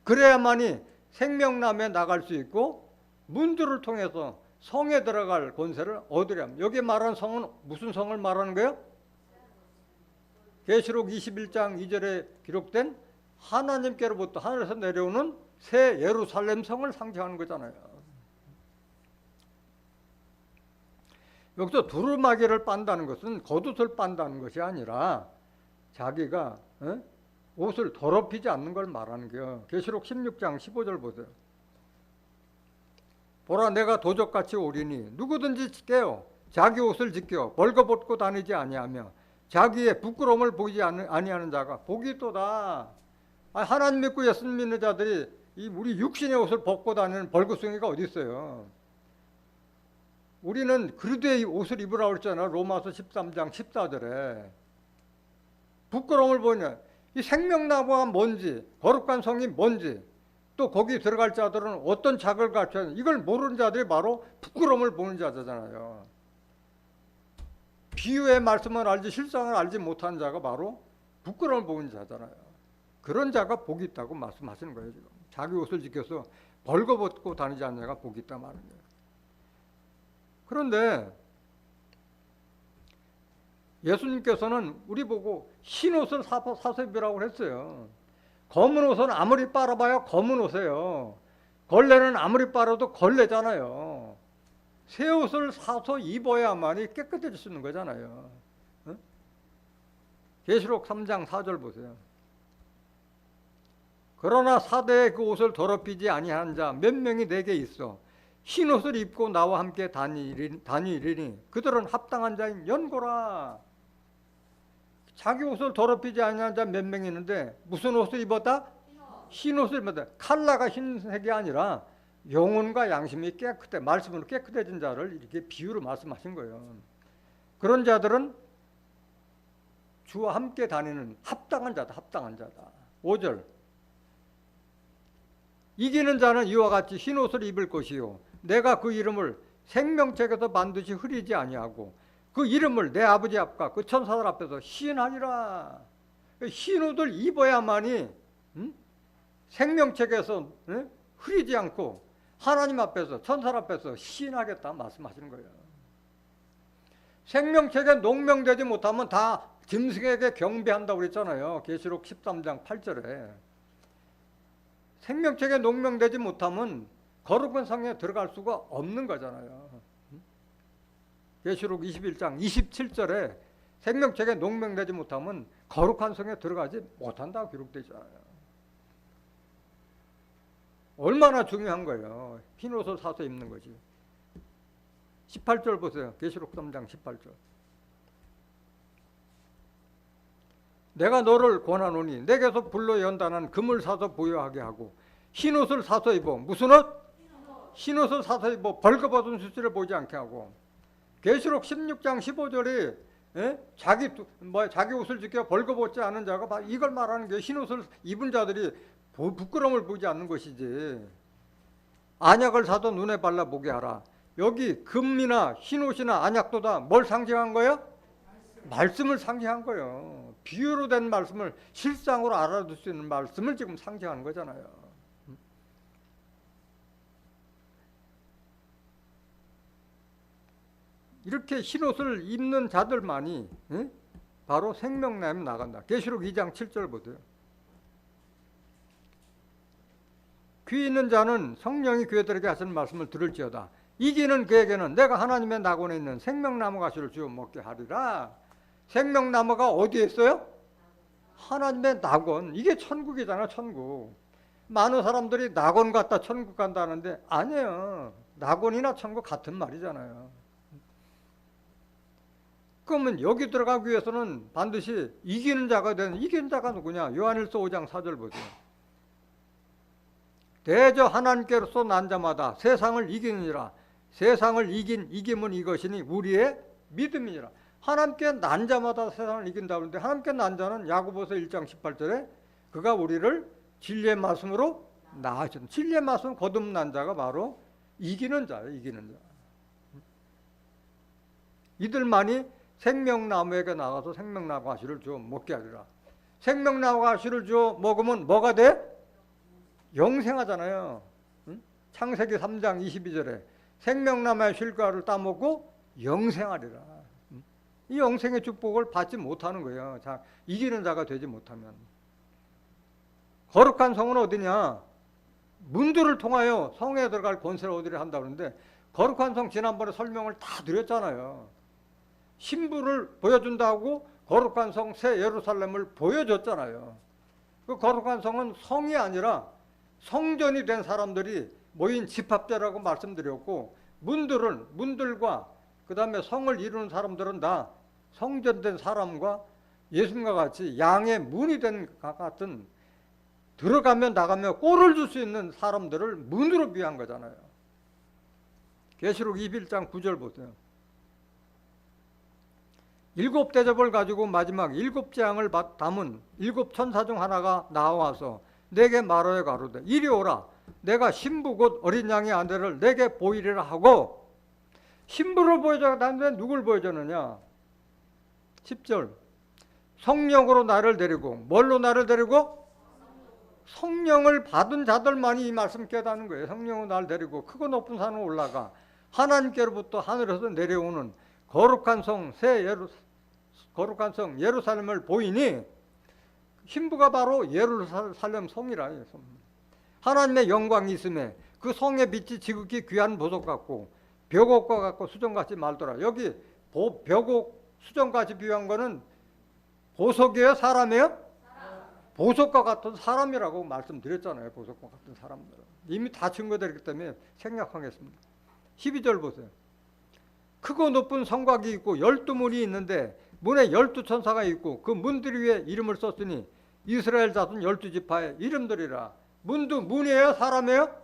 그래야만이 생명나무에 나갈 수 있고 문들을 통해서 성에 들어갈 권세를 얻으렴. 여기 말하는 성은 무슨 성을 말하는 거예요? 계시록 21장 2절에 기록된 하나님께로부터 하늘에서 내려오는 새 예루살렘 성을 상징하는 거잖아요. 여기서 두루마기를 빤다는 것은 겉옷을 빤다는 것이 아니라 자기가 옷을 더럽히지 않는 걸 말하는 거예요. 계시록 16장 15절 보세요. 보라 내가 도적같이 오리니 누구든지 깨어 자기 옷을 지켜 벌거벗고 다니지 아니하며 자기의 부끄러움을 보이지 아니하는 자가 복이 있도다. 하나님 믿고 예수님 믿는 자들이 우리 육신의 옷을 벗고 다니는 벌거숭이가 어디 있어요? 우리는 그리스도의 옷을 입으라고 그랬잖아요. 로마서 13장 14절에. 부끄러움을 보이냐. 이 생명나무가 뭔지, 거룩한 성이 뭔지, 또 거기 들어갈 자들은 어떤 자격을 갖춰야 하는지 이걸 모르는 자들이 바로 부끄러움을 보는 자잖아요. 비유의 말씀을 알지 실상을 알지 못하는 자가 바로 부끄러움을 보는 자잖아요. 그런 자가 복이 있다고 말씀하시는 거예요. 지금 자기 옷을 지켜서 벌거벗고 다니지 않는 자가 복이 있다 말하는 거예요. 그런데 예수님께서는 우리 보고 흰 옷을 사서 입으라고 했어요. 검은 옷은 아무리 빨아봐야 검은 옷이에요. 걸레는 아무리 빨아도 걸레잖아요. 새 옷을 사서 입어야만이 깨끗해질 수 있는 거잖아요. 계시록 3장 4절 보세요. 그러나 사대에 그 옷을 더럽히지 아니한 자 몇 명이 내게 있어 흰 옷을 입고 나와 함께 다니리니 그들은 합당한 자인 연고라. 자기 옷을 더럽히지 아니한 자 몇 명이 있는데 무슨 옷을 입었다? 흰 옷을 입었다. 칼라가 흰색이 아니라 영혼과 양심이 말씀으로 깨끗해진 자를 이렇게 비유로 말씀하신 거예요. 그런 자들은 주와 함께 다니는 합당한 자다. 합당한 자다. 5절 이기는 자는 이와 같이 흰 옷을 입을 것이요 내가 그 이름을 생명책에서 반드시 흐리지 아니하고 그 이름을 내 아버지 앞과 그 천사들 앞에서 시인하리라. 흰 옷을 입어야만이 생명책에서 흐리지 않고 하나님 앞에서 천사들 앞에서 시인하겠다 말씀하시는 거예요. 생명책에 농명되지 못하면 다 짐승에게 경배한다고 그랬잖아요. 계시록 13장 8절에 생명책에 농명되지 못하면 거룩한 성에 들어갈 수가 없는 거잖아요. 계시록 21장 27절에 생명책에 농명되지 못하면 거룩한 성에 들어가지 못한다고 기록되어 있잖아요. 얼마나 중요한 거예요. 흰 옷을 사서 입는 거지. 18절 보세요. 계시록 3장 18절. 내가 너를 권하노니 내게서 불로 연단한 금을 사서 보유하게 하고 흰 옷을 사서 입어. 무슨 옷? 흰 옷을 사서 입어. 벌거벗은 수치를 보지 않게 하고. 계시록 16장 15절이 자기 옷을 지켜 벌거벗지 않은 자가 이걸 말하는 게 흰 옷을 입은 자들이 부끄러움을 보지 않는 것이지. 안약을 사도 눈에 발라보게 하라. 여기 금이나 흰 옷이나 안약도 다 뭘 상징한 거예요? 말씀을 상징한 거예요. 비유로 된 말씀을 실상으로 알아둘 수 있는 말씀을 지금 상징하는 거잖아요. 이렇게 흰 옷을 입는 자들만이 바로 생명나무에 나간다. 계시록 2장 7절 보세요. 귀 있는 자는 성령이 교회들에게 하시는 말씀을 들을지어다. 이기는 그에게는 내가 하나님의 낙원에 있는 생명나무 가시를 주어 먹게 하리라. 생명나무가 어디에 있어요? 하나님의 낙원. 이게 천국이잖아, 천국. 많은 사람들이 낙원 갔다 천국 간다는데 아니에요. 낙원이나 천국 같은 말이잖아요. 그러면 여기 들어가기 위해서는 반드시 이기는 자가 되는, 이기는 자가 누구냐? 요한일서 5장 4절 보세요. 대저 하나님께로서 난 자마다 세상을 이기느니라. 세상을 이김은 이것이니 우리의 믿음이니라. 하나님께 난 자마다 세상을 이긴다 그러는데 하나님께 난 자는 야고보서 1장 18절에 그가 우리를 진리의 말씀으로 낳으신, 진리의 말씀 거듭난 자가 바로 이기는 자예요. 이기는 자. 이들만이 생명나무에게 나가서 생명나무 가시를 주어 먹게 하리라. 생명나무 가시를 주어 먹으면 뭐가 돼? 영생하잖아요. 응? 창세기 3장 22절에 생명나무의 실과를 따먹고 영생하리라. 응? 이 영생의 축복을 받지 못하는 거예요. 자, 이기는 자가 되지 못하면. 거룩한 성은 어디냐? 문들을 통하여 성에 들어갈 권세를 얻으려 한다 그러는데 거룩한 성 지난번에 설명을 다 드렸잖아요. 신부를 보여준다고 거룩한 성 새 예루살렘을 보여줬잖아요. 그 거룩한 성은 성이 아니라 성전이 된 사람들이 모인 집합자라고 말씀드렸고, 문들과 그 다음에 성을 이루는 사람들은 다 성전된 사람과 예수님과 같이 양의 문이 된 같은 들어가며 나가며 꼴을 줄 수 있는 사람들을 문으로 비한 거잖아요. 계시록 21장 9절 보세요. 7 대접을 가지고 마지막 7 재앙을 담은 7 천사 중 하나가 나와서 내게 말하여 가로되 이리 오라. 내가 신부 곧 어린 양의 아내를 내게 보이리라 하고, 신부를 보여줬는데 누굴 보여줬느냐? 10절. 성령으로 나를 데리고, 뭘로 나를 데리고? 성령을 받은 자들만이 이 말씀 깨닫는 거예요. 성령으로 나를 데리고 크고 높은 산으로 올라가 하나님께로부터 하늘에서 내려오는 거룩한 성 거룩한 성 예루살렘을 보이니, 신부가 바로 예루살렘 성이라. 하나님의 영광이 있음에 그 성의 빛이 지극히 귀한 보석 같고 벽옥과 같고 수정같이 말더라. 여기 벽옥 수정같이 비유한 거는 보석이에요? 사람이에요? 보석과 같은 사람이라고 말씀드렸잖아요. 보석과 같은 사람들은 이미 다 증거되기 때문에 생략하겠습니다. 12절 보세요. 크고 높은 성곽이 있고 12문이 있는데 문에 12천사가 있고 그 문들 위에 이름을 썼으니 이스라엘 자손 12지파의 이름들이라. 문도 문이에요? 사람이에요?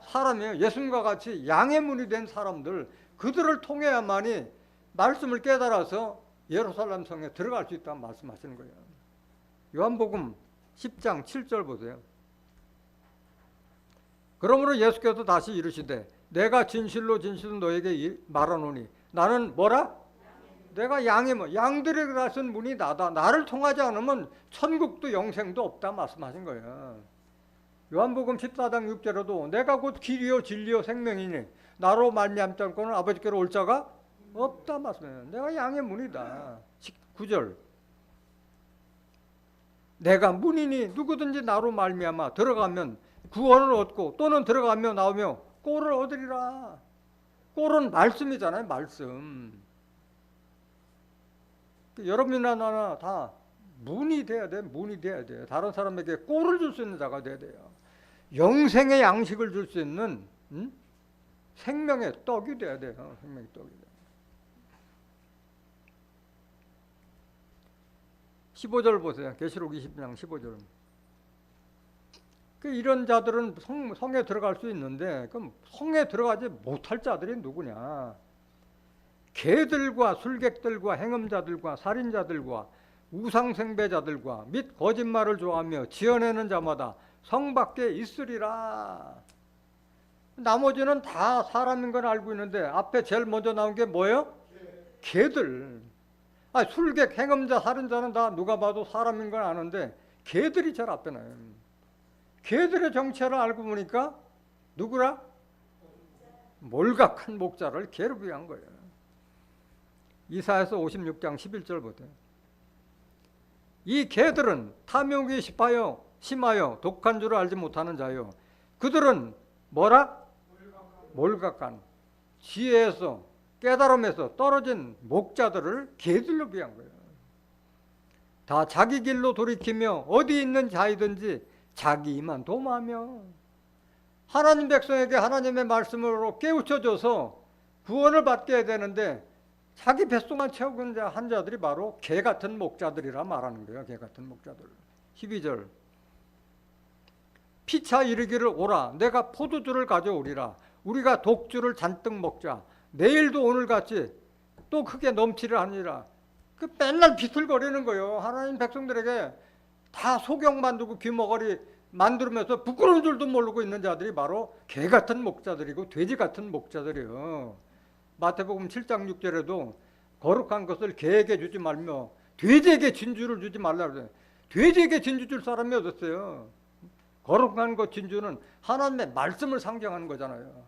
사람이에요. 예수님과 같이 양의 문이 된 사람들, 그들을 통해야만이 말씀을 깨달아서 예루살렘 성에 들어갈 수 있다고 말씀하시는 거예요. 요한복음 10장 7절 보세요. 그러므로 예수께서 다시 이르시되 내가 진실로 너에게 말하노니 나는 뭐라? 내가 양들에게 가신 문이 나다. 나를 통하지 않으면 천국도 영생도 없다 말씀하신 거예요. 요한복음 14장 6절에도 내가 곧 길이요 진리요 생명이니 나로 말미암지 않고는 아버지께로 올 자가 없다 말씀해요. 내가 양의 문이다. 9절. 내가 문이니 누구든지 나로 말미암아 들어가면 구원을 얻고 또는 들어가며 나오며 꼴을 얻으리라. 꼴은 말씀이잖아요. 말씀. 여러분이나 나나 다 문이 돼야 돼. 문이 돼야 돼요. 다른 사람에게 꼴을 줄 수 있는 자가 돼야 돼요. 영생의 양식을 줄 수 있는 생명의 떡이 돼야 돼요. 생명의 떡이 돼요. 15절 보세요. 계시록 20장 15절. 이런 자들은 성에 들어갈 수 있는데 그럼 성에 들어가지 못할 자들이 누구냐? 개들과 술객들과 행음자들과 살인자들과 우상숭배자들과 및 거짓말을 좋아하며 지어내는 자마다 성 밖에 있으리라. 나머지는 다 사람인 건 알고 있는데 앞에 제일 먼저 나온 게 뭐예요? 개들. 술객, 행음자, 살인자는 다 누가 봐도 사람인 건 아는데 개들이 제일 앞에 나요. 개들의 정체를 알고 보니까 누구라? 몰각한 목자를 개로 비유한 거예요. 이사야서 56장 11절 보세요. 이 개들은 탐욕이 심하여 독한 줄을 알지 못하는 자요. 그들은 뭐라? 몰각한. 지혜에서 깨달음에서 떨어진 목자들을 개들로 비한 거예요. 다 자기 길로 돌이키며 어디 있는 자이든지 자기만 도마하며 하나님 백성에게 하나님의 말씀으로 깨우쳐줘서 구원을 받게 되는데 자기 뱃속만 채우고 한 자들이 바로 개 같은 목자들이라 말하는 거예요. 개 같은 목자들. 12절 피차 이르기를 오라 내가 포도주를 가져오리라 우리가 독주를 잔뜩 먹자 내일도 오늘같이 또 크게 넘치려 하니라. 그 맨날 비틀거리는 거예요. 하나님 백성들에게 다 소경 만들고 귀머거리 만들면서 부끄러운 줄도 모르고 있는 자들이 바로 개 같은 목자들이고 돼지 같은 목자들이에요. 마태복음 7장 6절에도 거룩한 것을 개에게 주지 말며 돼지에게 진주를 주지 말라 그래요. 돼지에게 진주 줄 사람이 어딨어요? 거룩한 것 진주는 하나님의 말씀을 상징하는 거잖아요.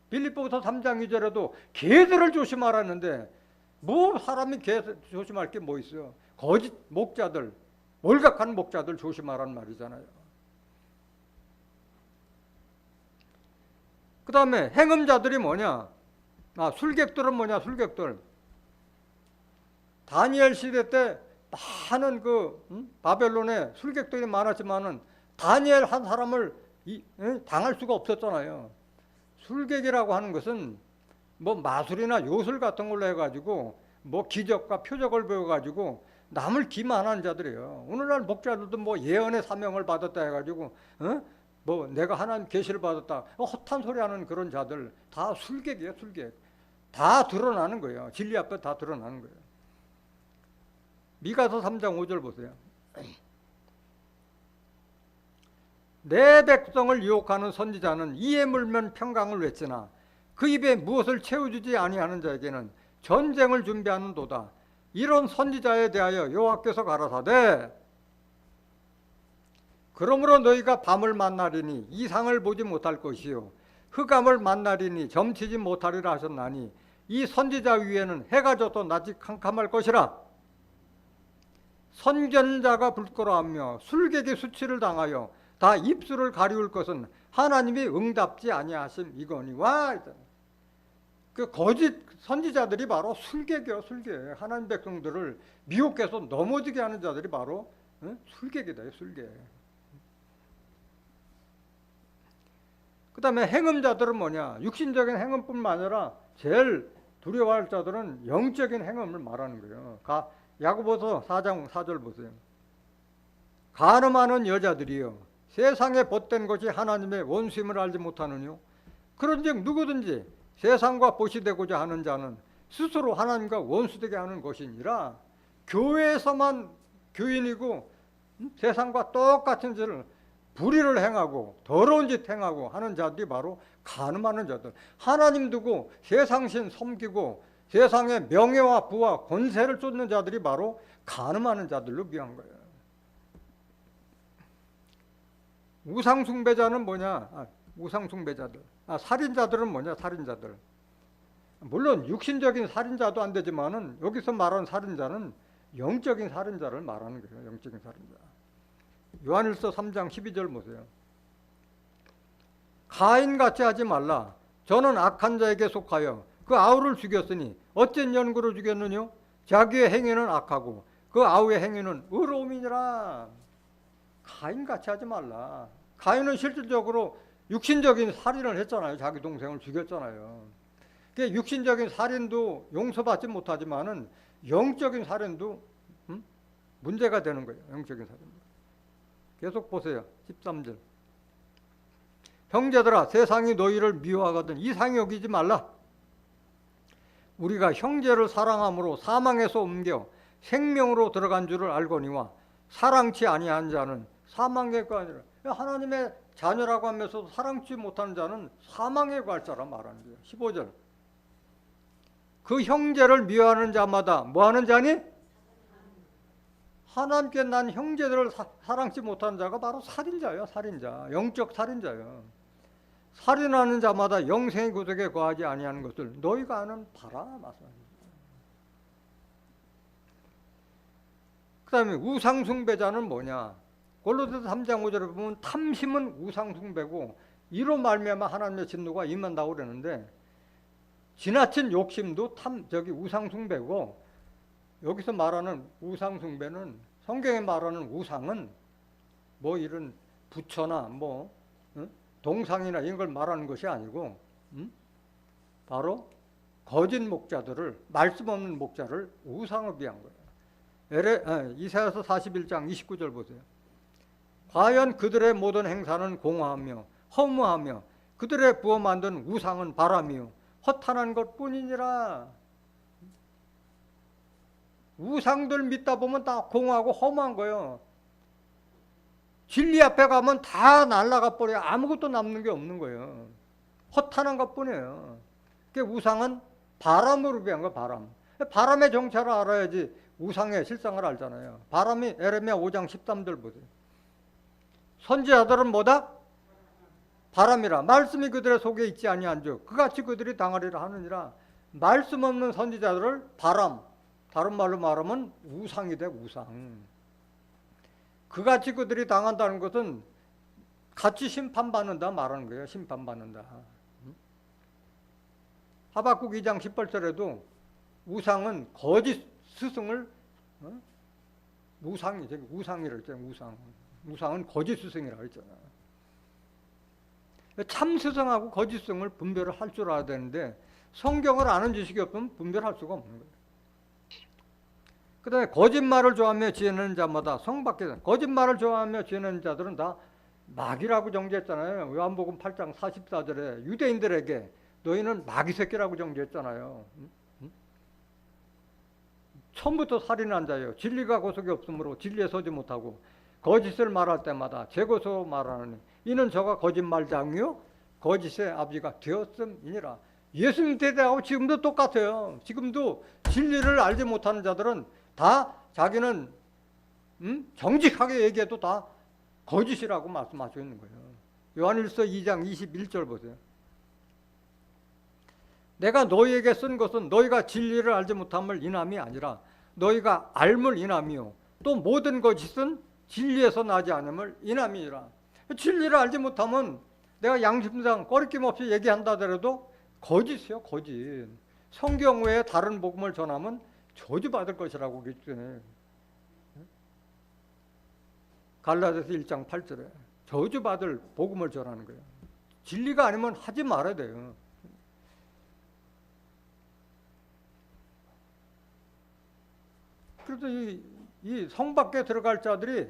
빌립보서 3장 2절에도 개들을 조심하라는데 뭐 사람이 개 조심할 게 뭐 있어요? 거짓 목자들, 몰각한 목자들 조심하라는 말이잖아요. 그 다음에 행음자들이 뭐냐? 술객들은 뭐냐? 술객들. 다니엘 시대 때 많은 바벨론에 술객들이 많았지만은 다니엘 한 사람을 당할 수가 없었잖아요. 술객이라고 하는 것은 뭐 마술이나 요술 같은 걸로 해가지고 뭐 기적과 표적을 배워가지고 남을 기만하는 자들이에요. 오늘날 목자들도 뭐 예언의 사명을 받았다 해가지고 뭐 내가 하나님 계시를 받았다 헛한 소리 하는 그런 자들 다 술객이에요. 술객. 다 드러나는 거예요. 진리 앞에 다 드러나는 거예요. 미가서 3장 5절 보세요. 내 백성을 유혹하는 선지자는 이에 물면 평강을 외치나 그 입에 무엇을 채워주지 아니하는 자에게는 전쟁을 준비하는도다. 이런 선지자에 대하여 여호와께서 가라사대 그러므로 너희가 밤을 만나리니 이상을 보지 못할 것이요 흑암을 만나리니 점치지 못하리라 하셨나니 이 선지자 위에는 해가 져도 낮이 캄캄할 것이라. 선견자가 부끄러워하며 술객의 수치를 당하여 다 입술을 가리울 것은 하나님이 응답지 아니하심 이거니와. 그 거짓 선지자들이 바로 술객이요. 술객. 하나님 백성들을 미혹해서 넘어지게 하는 자들이 바로 술객이다. 술객. 그 다음에 행음자들은 뭐냐? 육신적인 행음뿐만 아니라 제일 두려워할 자들은 영적인 행음을 말하는 거예요. 야고보서 4장 4절 보세요. 간음하는 여자들이요 세상에 벗된 것이 하나님의 원수임을 알지 못하느뇨. 그런즉 누구든지 세상과 보시되고자 하는 자는 스스로 하나님과 원수되게 하는 것이니라. 교회에서만 교인이고 세상과 똑같은 짓을 불의를 행하고 더러운 짓 행하고 하는 자들이 바로 간음하는 자들. 하나님 두고 세상신 섬기고 세상의 명예와 부와 권세를 쫓는 자들이 바로 간음하는 자들로 비한 거예요. 우상숭배자는 뭐냐? 우상숭배자들. 살인자들은 뭐냐? 살인자들. 물론 육신적인 살인자도 안 되지만은 여기서 말하는 살인자는 영적인 살인자를 말하는 거예요. 영적인 살인자. 요한일서 3장 12절 보세요. 가인같이 하지 말라. 저는 악한 자에게 속하여 그 아우를 죽였으니 어쩐 연고로 죽였느뇨? 자기의 행위는 악하고 그 아우의 행위는 의로움이니라. 가인같이 하지 말라. 가인은 실질적으로 육신적인 살인을 했잖아요. 자기 동생을 죽였잖아요. 육신적인 살인도 용서받지 못하지만은 영적인 살인도 문제가 되는 거예요. 영적인 살인. 계속 보세요. 13절. 형제들아 세상이 너희를 미워하거든 이상히 여기지 말라. 우리가 형제를 사랑함으로 사망에서 옮겨 생명으로 들어간 줄을 알거니와 사랑치 아니한 자는 사망에 가니라. 하나님의 자녀라고 하면서 사랑치 못하는 자는 사망에 갈 자라 말하는 거예요. 15절. 그 형제를 미워하는 자마다 뭐하는 자니? 하나님께 난 형제들을 사랑치 못하는 자가 바로 살인자예요. 살인자. 영적 살인자예요. 살인하는 자마다 영생의 구속에 거하지 아니하는 것을 너희가 아는 바라. 마찬가지입니다. 그 다음에 우상숭배자는 뭐냐? 골로새서 3장 5절에 보면 탐심은 우상숭배고 이로 말미암아 하나님의 진노가 임한다고 그러는데 지나친 욕심도 우상 숭배고, 여기서 말하는 우상 숭배는, 성경에 말하는 우상은 뭐 이런 부처나 뭐 동상이나 이런 걸 말하는 것이 아니고, 바로 거짓 목자들을, 말씀 없는 목자를 우상을 비한 거예요. 이사야서 41장 29절 보세요. 과연 그들의 모든 행사는 공허하며 허무하며 그들의 부어 만든 우상은 바람이요 허탄한 것뿐이니라. 우상들 믿다 보면 다 공허하고 허무한 거예요. 진리 앞에 가면 다 날아가 버려요. 아무것도 남는 게 없는 거예요. 허탄한 것뿐이에요. 우상은 바람으로 비한 거, 바람. 바람의 정체를 알아야지 우상의 실상을 알잖아요. 바람이 에레미야 5장 13절 보세요. 선지자들은 뭐다? 바람이라. 말씀이 그들의 속에 있지 아니한즉 그같이 그들이 당하리라 하느니라. 말씀 없는 선지자들을 바람, 다른 말로 말하면 우상이 돼, 우상. 그같이 그들이 당한다는 것은 같이 심판받는다 말하는 거예요. 심판받는다. 하박국 2장 18절에도 우상은 거짓 스승을 우상이죠. 우상이라고 했잖아요. 우상은 거짓 스승이라고 했잖아요. 참 스승하고 거짓 스승을 분별을 할 줄 알아야 되는데 성경을 아는 지식이 없으면 분별할 수가 없는 거예요. 그 다음에 거짓말을 좋아하며 지내는 자마다 성밖에, 거짓말을 좋아하며 지내는 자들은 다 마귀라고 정죄했잖아요. 요한복음 8장 44절에 유대인들에게 너희는 마귀 새끼라고 정죄했잖아요. 처음부터 살인한 자예요. 진리가 고속이 없으므로 진리에 서지 못하고 거짓을 말할 때마다 제거소 말하느니 이는 저가 거짓말장이요 거짓의 아버지가 되었음이니라. 예수님 대대하고 지금도 똑같아요. 지금도 진리를 알지 못하는 자들은 다 자기는 정직하게 얘기해도 다 거짓이라고 말씀하시고 있는 거예요. 요한일서 2장 21절 보세요. 내가 너희에게 쓴 것은 너희가 진리를 알지 못함을 인함이 아니라 너희가 알물 인함이요 또 모든 거짓은 진리에서 나지 않음을 인함이니라. 진리를 알지 못하면 내가 양심상 꺼리낌 없이 얘기한다 하더라도 거짓이요, 거짓. 성경 외에 다른 복음을 전하면 저주받을 것이라고 그랬잖아요. 갈라디아서 1장 8절에 저주받을 복음을 전하는 거예요. 진리가 아니면 하지 말아야 돼요. 그래서 이 성 밖에 들어갈 자들이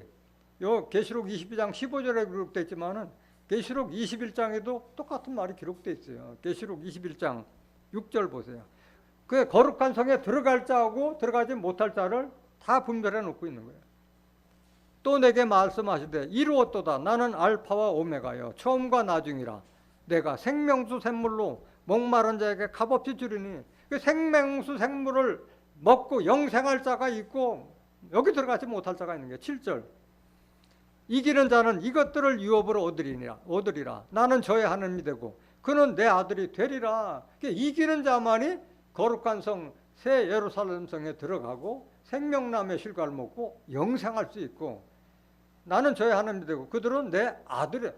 요 계시록 22장 15절에 기록되어 있지만은 계시록 21장에도 똑같은 말이 기록되어 있어요. 계시록 21장 6절 보세요. 그 거룩한 성에 들어갈 자하고 들어가지 못할 자를 다 분별해 놓고 있는 거예요. 또 내게 말씀하시되 이루었도다. 나는 알파와 오메가여 처음과 나중이라. 내가 생명수 샘물로 목마른 자에게 값없이 주리니 그 생명수 샘물을 먹고 영생할 자가 있고 여기 들어가지 못할 자가 있는 거예요. 7절. 이기는 자는 이것들을 유업으로 얻으리라. 나는 저의 하나님이 되고 그는 내 아들이 되리라. 이기는 자만이 거룩한 성 새 예루살렘 성에 들어가고 생명나무의 실과를 먹고 영생할 수 있고 나는 저의 하나님이 되고 그들은 내 아들이.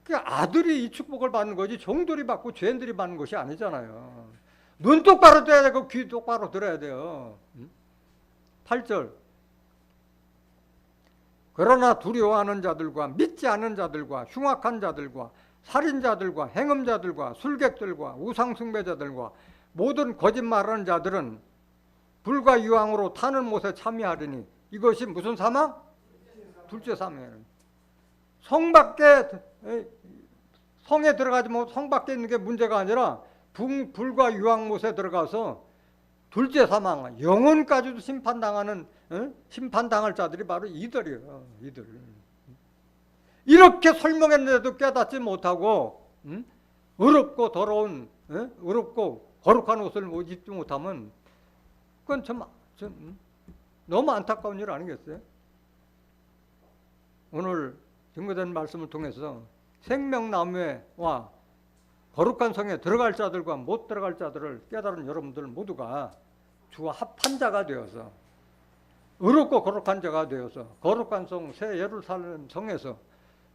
그 아들이 이 축복을 받는 거지 종들이 받고 죄인들이 받는 것이 아니잖아요. 눈 똑바로 떠야 되고 귀 똑바로 들어야 돼요. 8절. 그러나 두려워하는 자들과 믿지 않는 자들과 흉악한 자들과 살인자들과 행음자들과 술객들과 우상숭배자들과 모든 거짓말하는 자들은 불과 유황으로 타는 못에 참여하리니 이것이 무슨 사망? 둘째 사망이에요. 성에 들어가지 못, 성 밖에 있는 게 문제가 아니라 불과 유황못에 들어가서 둘째 사망, 영혼까지도 심판당할 자들이 바로 이들이에요. 이들. 이렇게 설명했는데도 깨닫지 못하고 어렵고 더러운, 어렵고 거룩한 옷을 입지 못하면 그건 좀 너무 안타까운 일 아니겠어요? 오늘 증거된 말씀을 통해서 생명나무와 거룩한 성에 들어갈 자들과 못 들어갈 자들을 깨달은 여러분들 모두가 주와 합한 자가 되어서 의롭고 거룩한 자가 되어서 거룩한 성 새 예루살렘 성에서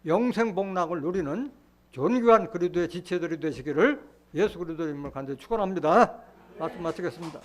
영생 복락을 누리는 존귀한 그리스도의 지체들이 되시기를 예수 그리스도의 이름으로 간절히 축원합니다. 말씀 마치겠습니다.